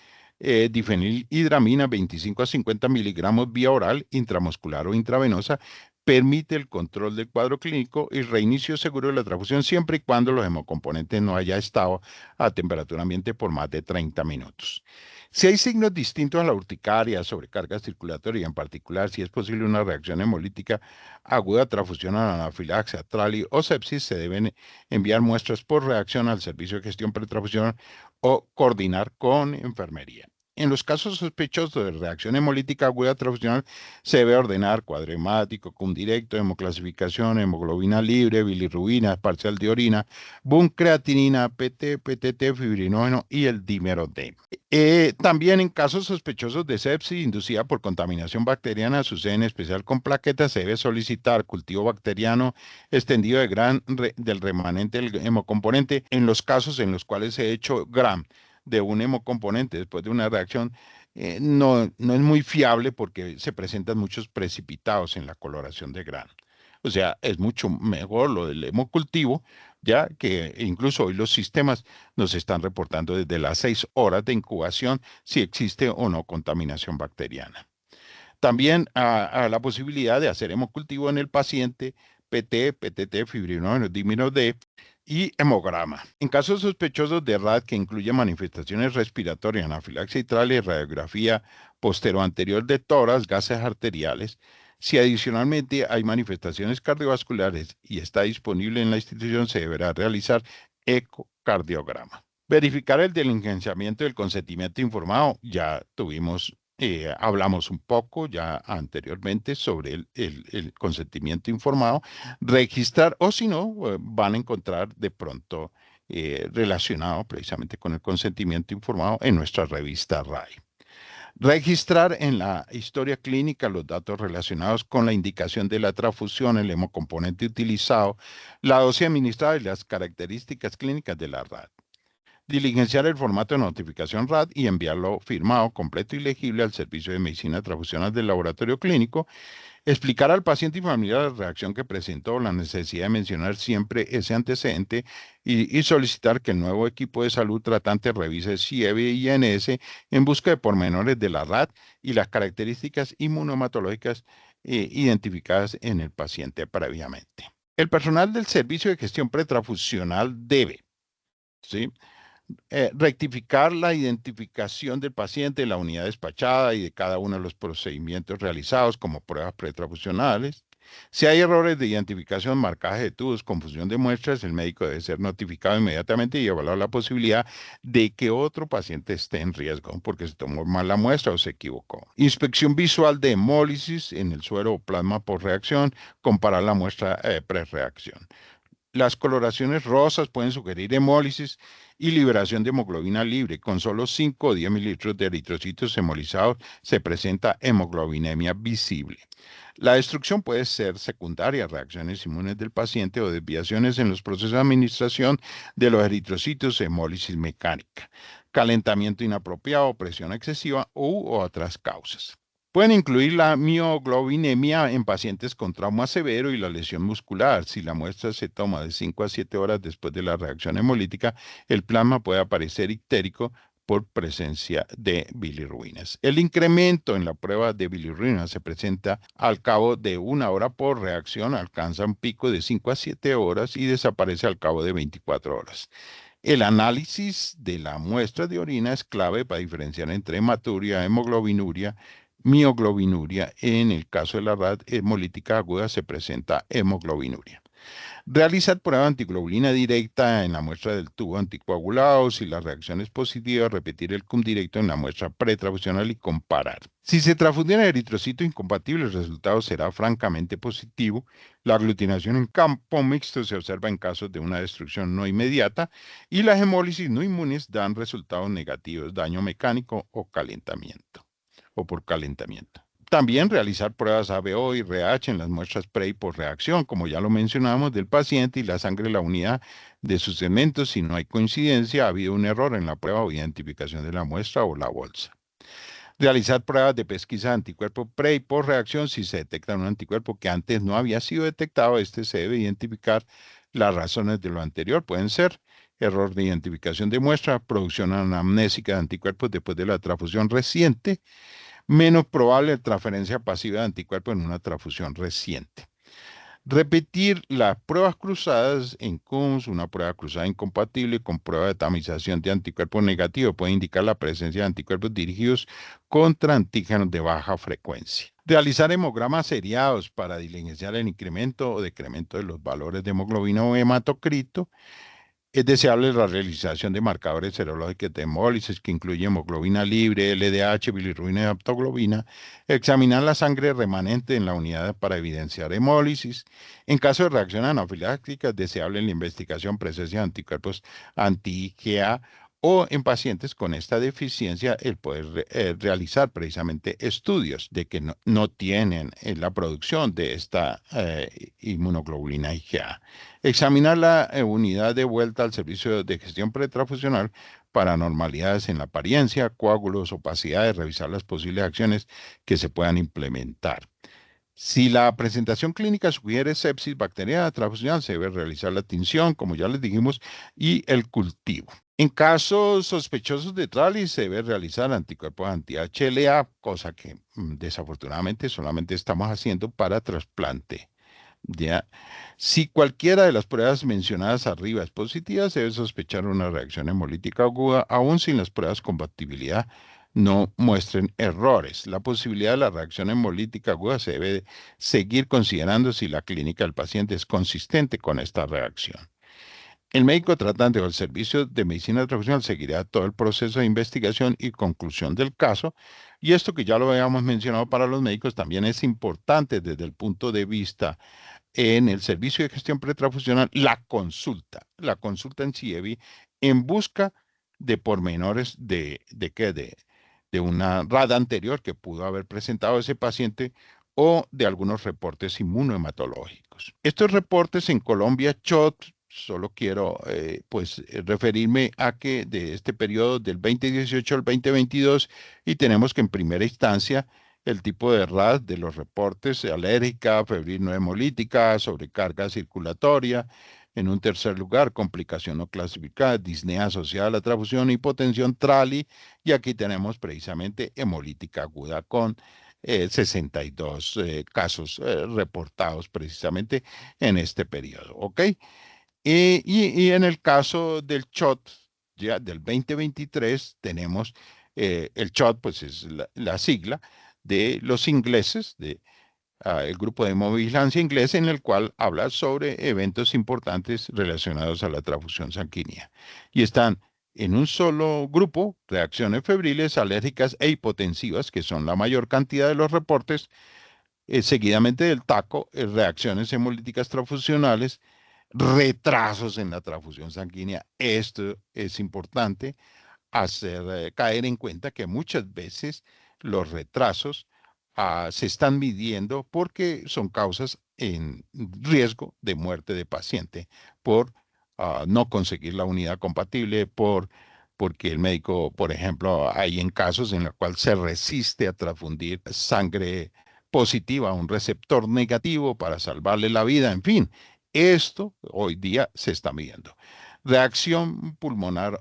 difenilhidramina 25 a 50 miligramos vía oral, intramuscular o intravenosa, permite el control del cuadro clínico y reinicio seguro de la transfusión siempre y cuando los hemocomponentes no haya estado a temperatura ambiente por más de 30 minutos. Si hay signos distintos a la urticaria, sobrecarga circulatoria, en particular si es posible una reacción hemolítica aguda, transfusión a anafilaxia, trali o sepsis, se deben enviar muestras por reacción al servicio de gestión pretransfusional o coordinar con enfermería. En los casos sospechosos de reacción hemolítica aguda transfusional, se debe ordenar cuadro hemático, cum directo, hemoclasificación, hemoglobina libre, bilirrubina, parcial de orina, BUN, creatinina, PT, PTT, fibrinógeno y el dímero D. También en casos sospechosos de sepsis inducida por contaminación bacteriana, sucede en especial con plaquetas, se debe solicitar cultivo bacteriano extendido del remanente del hemocomponente en los casos en los cuales se ha hecho GRAM de un hemocomponente después de una reacción. No es muy fiable porque se presentan muchos precipitados en la coloración de grano. O sea, es mucho mejor lo del hemocultivo, ya que incluso hoy los sistemas nos están reportando desde las 6 horas de incubación si existe o no contaminación bacteriana. También a la posibilidad de hacer hemocultivo en el paciente, PT, PTT, fibrinógeno, dímero D y hemograma. En casos sospechosos de RAD que incluye manifestaciones respiratorias, anafilaxia mitral y radiografía posteroanterior de tórax, gases arteriales, si adicionalmente hay manifestaciones cardiovasculares y está disponible en la institución, se deberá realizar ecocardiograma. Verificar el diligenciamiento del consentimiento informado. Ya hablamos un poco ya anteriormente sobre el consentimiento informado. Registrar, o si no, van a encontrar de pronto relacionado precisamente con el consentimiento informado en nuestra revista RAI. Registrar en la historia clínica los datos relacionados con la indicación de la transfusión, el hemocomponente utilizado, la dosis administrada y las características clínicas de la RAD. Diligenciar el formato de notificación RAD y enviarlo firmado, completo y legible al servicio de medicina transfusional del laboratorio clínico. Explicar al paciente y familiar la reacción que presentó, la necesidad de mencionar siempre ese antecedente y solicitar que el nuevo equipo de salud tratante revise CIEB y INS en busca de pormenores de la RAD y las características inmunohematológicas identificadas en el paciente previamente. El personal del servicio de gestión pretransfusional debe, ¿sí?, rectificar la identificación del paciente, la unidad despachada y de cada uno de los procedimientos realizados como pruebas pretransfusionales. Si hay errores de identificación, marcaje de tubos, confusión de muestras, el médico debe ser notificado inmediatamente y evaluar la posibilidad de que otro paciente esté en riesgo porque se tomó mal la muestra o se equivocó. Inspección visual de hemólisis en el suero o plasma por reacción, comparar la muestra pre-reacción. Las coloraciones rosas pueden sugerir hemólisis y liberación de hemoglobina libre. Con solo 5 o 10 mililitros de eritrocitos hemolizados se presenta hemoglobinemia visible. La destrucción puede ser secundaria a reacciones inmunes del paciente o desviaciones en los procesos de administración de los eritrocitos, hemólisis mecánica, calentamiento inapropiado, presión excesiva u otras causas. Pueden incluir la mioglobinemia en pacientes con trauma severo y la lesión muscular. Si la muestra se toma de 5 a 7 horas después de la reacción hemolítica, el plasma puede aparecer ictérico por presencia de bilirrubinas. El incremento en la prueba de bilirrubinas se presenta al cabo de 1 hora por reacción, alcanza un pico de 5 a 7 horas y desaparece al cabo de 24 horas. El análisis de la muestra de orina es clave para diferenciar entre hematuria, hemoglobinuria, mioglobinuria. En el caso de la RAD hemolítica aguda se presenta hemoglobinuria. Realizar prueba de antiglobulina directa en la muestra del tubo anticoagulado. Si la reacción es positiva, repetir el CUM directo en la muestra pretransfusional y comparar. Si se transfundieron eritrocitos incompatibles, el resultado será francamente positivo. La aglutinación en campo mixto se observa en casos de una destrucción no inmediata y las hemólisis no inmunes dan resultados negativos, daño mecánico o calentamiento o por calentamiento. También realizar pruebas ABO y RH en las muestras pre y post reacción, como ya lo mencionamos, del paciente y la sangre de la unidad de sus elementos. Si no hay coincidencia, ha habido un error en la prueba o identificación de la muestra o la bolsa. Realizar pruebas de pesquisa de anticuerpo pre y post reacción. Si se detecta un anticuerpo que antes no había sido detectado, este se debe identificar. Las razones de lo anterior pueden ser error de identificación de muestra, producción anamnésica de anticuerpos después de la transfusión reciente, menos probable transferencia pasiva de anticuerpos en una transfusión reciente. Repetir las pruebas cruzadas en CUMS, una prueba cruzada incompatible con prueba de tamización de anticuerpos negativos puede indicar la presencia de anticuerpos dirigidos contra antígenos de baja frecuencia. Realizar hemogramas seriados para diligenciar el incremento o decremento de los valores de hemoglobina o hematocrito. Es deseable la realización de marcadores serológicos de hemólisis que incluyen hemoglobina libre, LDH, bilirrubina y aptoglobina. Examinar la sangre remanente en la unidad para evidenciar hemólisis. En caso de reacción anafiláctica, es deseable en la investigación presencia de anticuerpos anti-IgA o en pacientes con esta deficiencia el poder realizar precisamente estudios de que no tienen la producción de esta inmunoglobulina IgA. Examinar la unidad de vuelta al servicio de gestión pretransfusional para anormalidades en la apariencia, coágulos, opacidades, revisar las posibles acciones que se puedan implementar. Si la presentación clínica sugiere sepsis bacteriana transfusional, se debe realizar la tinción, como ya les dijimos, y el cultivo. En casos sospechosos de trálisis, se debe realizar anticuerpos anti-HLA, cosa que desafortunadamente solamente estamos haciendo para trasplante. ¿Ya? Si cualquiera de las pruebas mencionadas arriba es positiva, se debe sospechar una reacción hemolítica aguda, aun sin las pruebas de compatibilidad no muestren errores. La posibilidad de la reacción hemolítica aguda se debe seguir considerando si la clínica del paciente es consistente con esta reacción. El médico tratante o el servicio de medicina transfusional seguirá todo el proceso de investigación y conclusión del caso. Y esto que ya lo habíamos mencionado para los médicos también es importante desde el punto de vista en el servicio de gestión pretransfusional, la consulta en CIEBI en busca de pormenores de una RAD anterior que pudo haber presentado ese paciente o de algunos reportes inmunohematológicos. Estos reportes en Colombia, CHOT, solo quiero referirme a que de este periodo del 2018 al 2022 y tenemos que en primera instancia el tipo de RAS de los reportes: alérgica, febril no hemolítica, sobrecarga circulatoria. En un tercer lugar, complicación no clasificada, disnea asociada a la transfusión, hipotensión, trali, y aquí tenemos precisamente hemolítica aguda con 62 casos reportados precisamente en este periodo, ¿ok? Y en el caso del CHOT, ya del 2023, tenemos el CHOT, pues es la sigla de los ingleses, el grupo de hemovigilancia inglés, en el cual habla sobre eventos importantes relacionados a la transfusión sanguínea. Y están en un solo grupo: reacciones febriles, alérgicas e hipotensivas, que son la mayor cantidad de los reportes, seguidamente del TACO, reacciones hemolíticas transfusionales, retrasos en la transfusión sanguínea. Esto es importante hacer caer en cuenta que muchas veces los retrasos se están midiendo porque son causas en riesgo de muerte de paciente por no conseguir la unidad compatible, porque el médico, por ejemplo, hay en casos en los cuales se resiste a transfundir sangre positiva a un receptor negativo para salvarle la vida. En fin, esto hoy día se está midiendo. Reacción pulmonar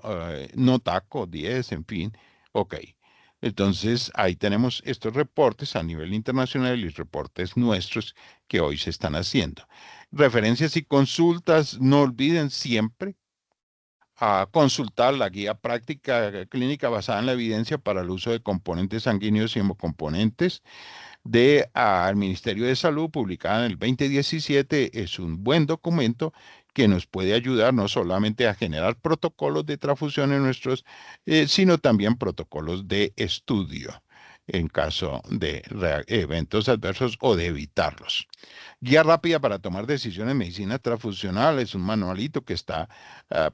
no TACO 10, en fin, ok. Entonces, ahí tenemos estos reportes a nivel internacional y reportes nuestros que hoy se están haciendo. Referencias y consultas: no olviden siempre a consultar la guía práctica clínica basada en la evidencia para el uso de componentes sanguíneos y hemocomponentes al Ministerio de Salud, publicada en el 2017. Es un buen documento que nos puede ayudar no solamente a generar protocolos de transfusión en nuestros, sino también protocolos de estudio en caso de eventos adversos o de evitarlos. Guía rápida para tomar decisiones en medicina transfusional: es un manualito que está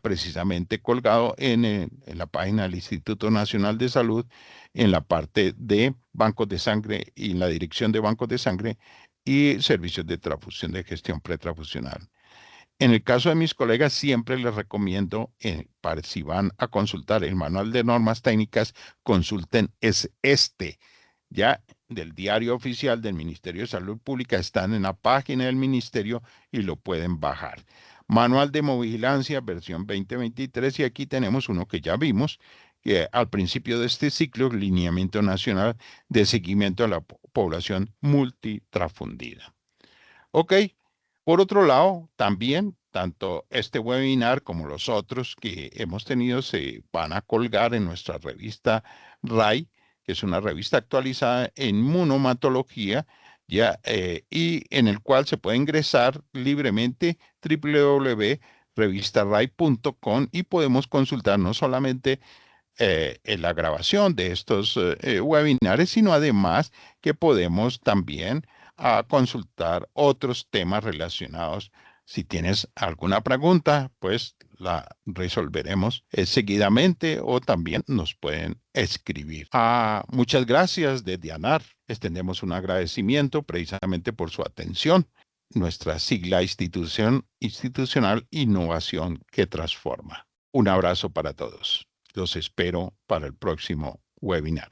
precisamente colgado en la página del Instituto Nacional de Salud, en la parte de bancos de sangre y en la dirección de bancos de sangre y servicios de transfusión de gestión pretransfusional. En el caso de mis colegas, siempre les recomiendo, si van a consultar el manual de normas técnicas, consulten ya del diario oficial del Ministerio de Salud Pública. Están en la página del ministerio y lo pueden bajar. Manual de hemovigilancia, versión 2023, y aquí tenemos uno que ya vimos, que al principio de este ciclo: lineamiento nacional de seguimiento a la población multitransfundida. Ok. Por otro lado, también, tanto este webinar como los otros que hemos tenido se van a colgar en nuestra revista RAI, que es una revista actualizada en inmunomatología, y en el cual se puede ingresar libremente: www.revistarai.com, y podemos consultar no solamente en la grabación de estos webinares, sino además que podemos también consultar otros temas relacionados. Si tienes alguna pregunta, pues la resolveremos seguidamente, o también nos pueden escribir. Muchas gracias desde ANAR. Extendemos un agradecimiento precisamente por su atención. Nuestra sigla institucional: innovación que transforma. Un abrazo para todos. Los espero para el próximo webinar.